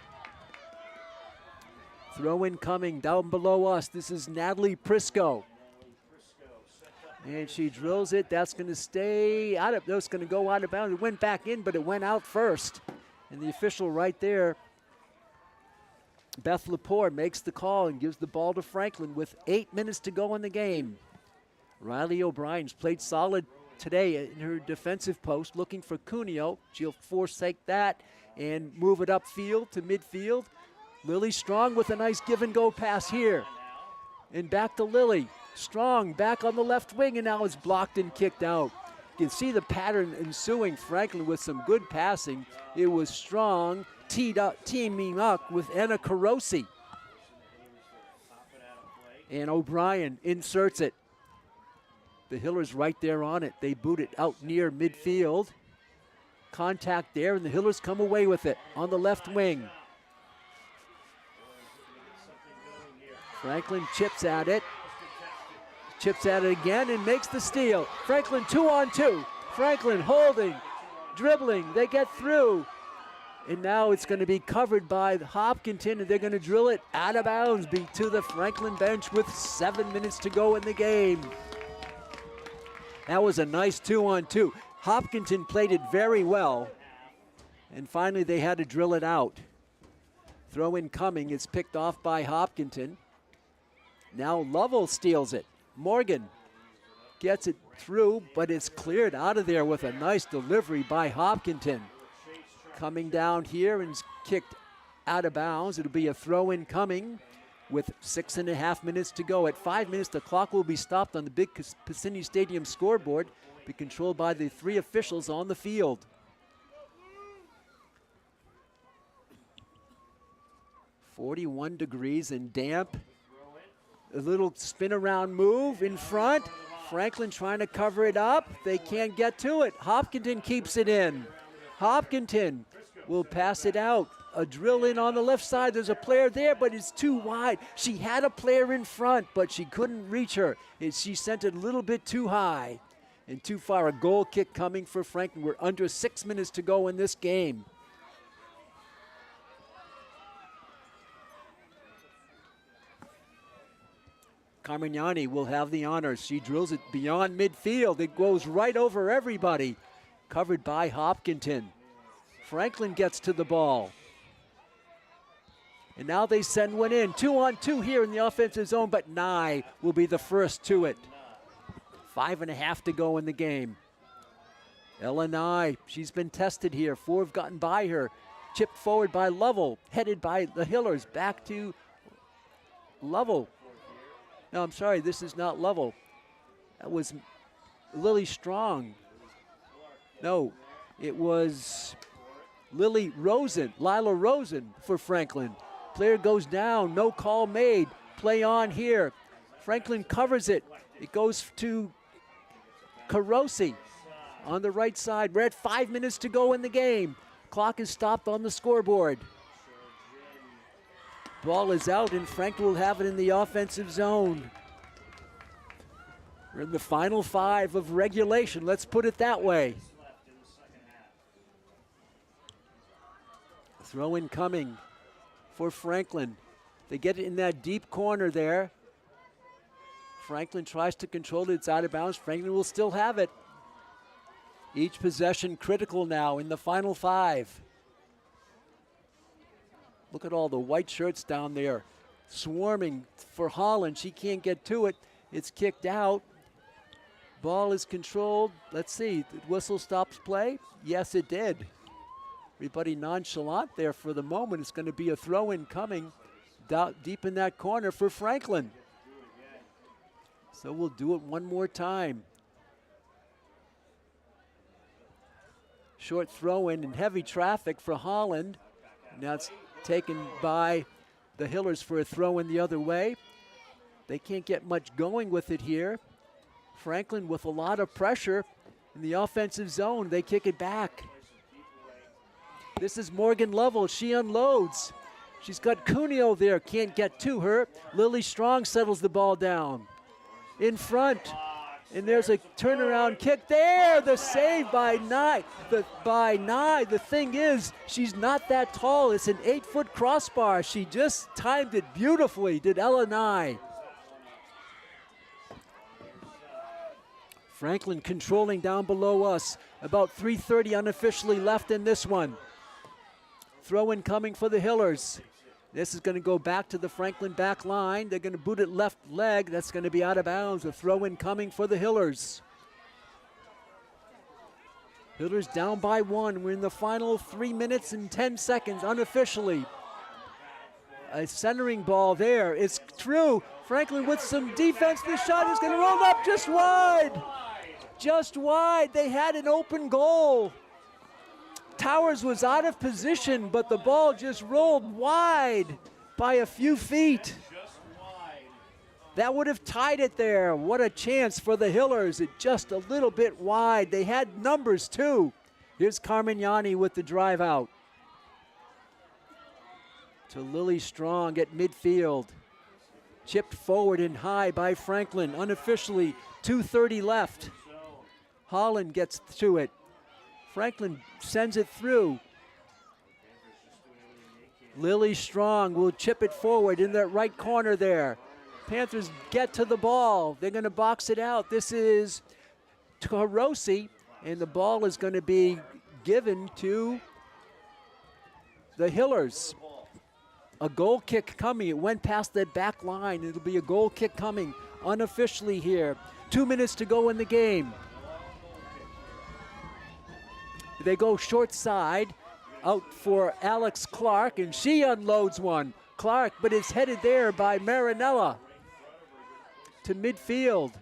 Throw in coming down below us. This is Natalie Prisco. And she drills it. That's going to stay out of, that's going to go out of bounds. It went back in, but it went out first. And the official right there, Beth Lepore, makes the call and gives the ball to Franklin with 8 minutes to go in the game. Riley O'Brien's played solid today in her defensive post, looking for Cuneo. She'll forsake that and move it upfield to midfield. Lily Strong with a nice give and go pass here. And back to Lily. Strong back on the left wing, and now it's blocked and kicked out. You can see the pattern ensuing. Franklin with some good passing. It was Strong teaming up with Anna Carosi. And O'Brien inserts it. The Hillers right there on it. They boot it out near midfield. contact there, and the Hillers come away with it on the left wing. Franklin chips at it. Chips at it again and makes the steal. Franklin 2-on-2. Franklin holding, dribbling. They get through. And now it's going to be covered by Hopkinton, and they're going to drill it out of bounds to the Franklin bench with 7 minutes to go in the game. That was a nice 2-on-2. Hopkinton played it very well. And finally they had to drill it out. Throw in coming. It's picked off by Hopkinton. Now Lovell steals it. Morgan gets it through, but it's cleared out of there with a nice delivery by Hopkinton. Coming down here and kicked out of bounds. It'll be a throw-in coming with 6.5 minutes to go. At 5 minutes, the clock will be stopped on the big Piscini Stadium scoreboard, be controlled by the 3 officials on the field. .41 degrees and damp. A little spin around move in front. Franklin trying to cover it up. They can't get to it. Hopkinton keeps it in. Hopkinton will pass it out. A drill in on the left side. There's a player there, but it's too wide. She had a player in front, but she couldn't reach her. She sent it a little bit too high and too far. A goal kick coming for Franklin. We're under 6 minutes to go in this game. Carmignani will have the honors. She drills it beyond midfield. It goes right over everybody. Covered by Hopkinton. Franklin gets to the ball. And now they send one in. 2-on-2 here in the offensive zone, but Nye will be the first to it. 5.5 to go in the game. Ella Nye, she's been tested here. 4 have gotten by her. Chipped forward by Lovell. Headed by the Hillers. Back to Lovell. No, I'm sorry, this is not Lovell. That was Lily Strong. No, it was Lila Rosen for Franklin. Player goes down, no call made. Play on here. Franklin covers it. It goes to Carosi on the right side. We're at 5 minutes to go in the game. Clock is stopped on the scoreboard. Ball is out, and Franklin will have it in the offensive zone. We're in the final 5 of regulation, let's put it that way. Throw in coming for Franklin. They get it in that deep corner there. Franklin tries to control it, it's out of bounds. Franklin will still have it. Each possession critical now in the final 5. Look at all the white shirts down there swarming for Holland. She can't get to it. It's kicked out. Ball is controlled. Let's see, the whistle stops play. Yes, it did. Everybody nonchalant there for the moment. It's going to be a throw-in coming deep in that corner for Franklin. So we'll do it one more time. Short throw-in and heavy traffic for Holland. Now it's taken by the Hillers for a throw in the other way. They can't get much going with it here. Franklin with a lot of pressure in the offensive zone. They kick it back. This is Morgan Lovell. She unloads. She's got Cuneo there. Can't get to her. Lily Strong settles the ball down. In front. And there's a turnaround kick there. The save by Nye. The thing is, she's not that tall. It's an 8-foot crossbar. She just timed it beautifully, did Ella Nye. Franklin controlling down below us. About 3:30 unofficially left in this one. Throw-in coming for the Hillers. This is going to go back to the Franklin back line. They're going to boot it left leg. That's going to be out of bounds. A throw-in coming for the Hillers. Hillers down by 1. We're in the final 3 minutes and 10 seconds unofficially. A centering ball there. It's through. Franklin with some defense. The shot is going to roll up just wide. Just wide. They had an open goal. Towers was out of position, but the ball just rolled wide by a few feet. That would have tied it there. What a chance for the Hillers. It just a little bit wide. They had numbers too. Here's Carmignani with the drive out. To Lily Strong at midfield. Chipped forward and high by Franklin. Unofficially, 2:30 left. Holland gets to it. Franklin sends it through. Lily Strong will chip it forward in that right corner there. Panthers get to the ball. They're going to box it out. This is Tarosi, and the ball is going to be given to the Hillers. A goal kick coming. It went past the back line. It'll be a goal kick coming unofficially here. 2 minutes to go in the game. They go short side out for Alex Clark, and she unloads one. Clark, but it's headed there by Marinella to midfield.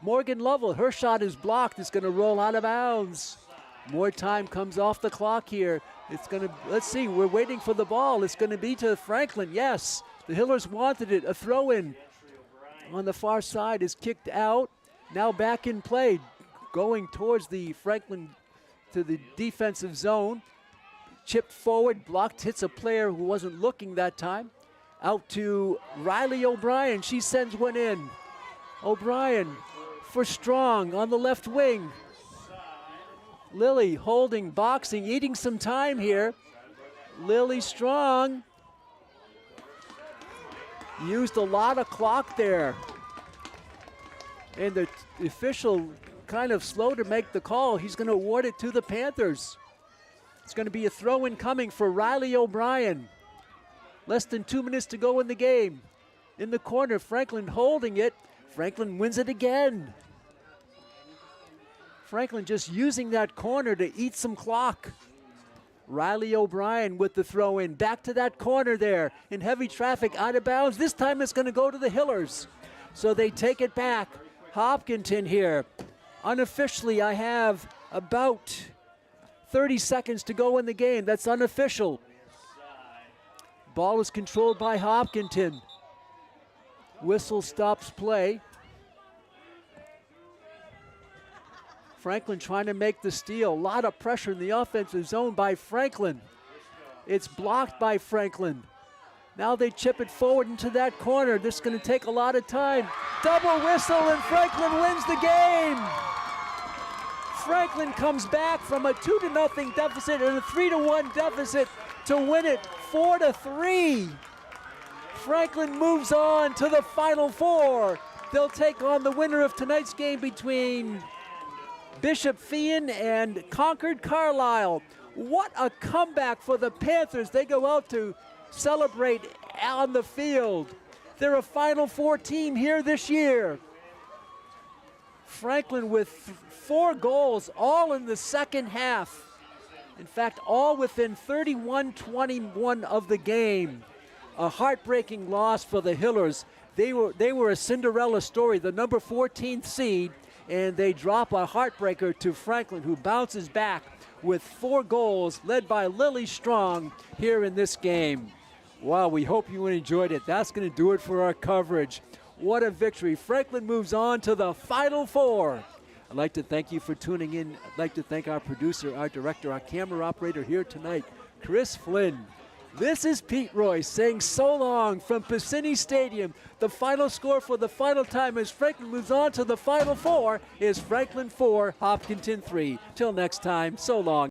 Morgan Lovell, her shot is blocked. It's going to roll out of bounds. More time comes off the clock here. It's going to, let's see, we're waiting for the ball. It's going to be to Franklin, yes. The Hillers wanted it, a throw in on the far side is kicked out. Now back in play, going towards the Franklin to the defensive zone. Chipped forward, blocked, hits a player who wasn't looking that time. Out to Riley O'Brien, she sends one in. O'Brien for Strong on the left wing. Lily holding, boxing, eating some time here. Lily Strong used a lot of clock there. And the official kind of slow to make the call. He's going to award it to the Panthers. It's going to be a throw-in coming for Riley O'Brien. Less than 2 minutes to go in the game. In the corner, Franklin holding it. Franklin wins it again. Franklin just using that corner to eat some clock. Riley O'Brien with the throw-in. Back to that corner there. In heavy traffic, out of bounds. This time it's going to go to the Hillers. So they take it back. Hopkinton here. Unofficially, I have about 30 seconds to go in the game. That's unofficial. Ball is controlled by Hopkinton. Whistle stops play. Franklin trying to make the steal. A lot of pressure in the offensive zone by Franklin. It's blocked by Franklin. Now they chip it forward into that corner. This is going to take a lot of time. Double whistle and Franklin wins the game. Franklin comes back from a 2-0 deficit and a 3-1 deficit to win it 4-3. Franklin moves on to the Final Four. They'll take on the winner of tonight's game between Bishop Feehan and Concord Carlisle. What a comeback for the Panthers. They go out to celebrate on the field. They're a Final Four team here this year. Franklin with 4 goals, all in the second half. In fact, all within 31-21 of the game. A heartbreaking loss for the Hillers. They were a Cinderella story, the number 14th seed, and they drop a heartbreaker to Franklin, who bounces back with 4 goals, led by Lily Strong here in this game. Wow, we hope you enjoyed it. That's going to do it for our coverage. What a victory. Franklin moves on to the Final Four. I'd like to thank you for tuning in. I'd like to thank our producer, our director, our camera operator here tonight, Chris Flynn. This is Pete Royce saying so long from Piscini Stadium. The final score for the final time as Franklin moves on to the Final Four is Franklin 4, Hopkinton 3. Till next time, so long.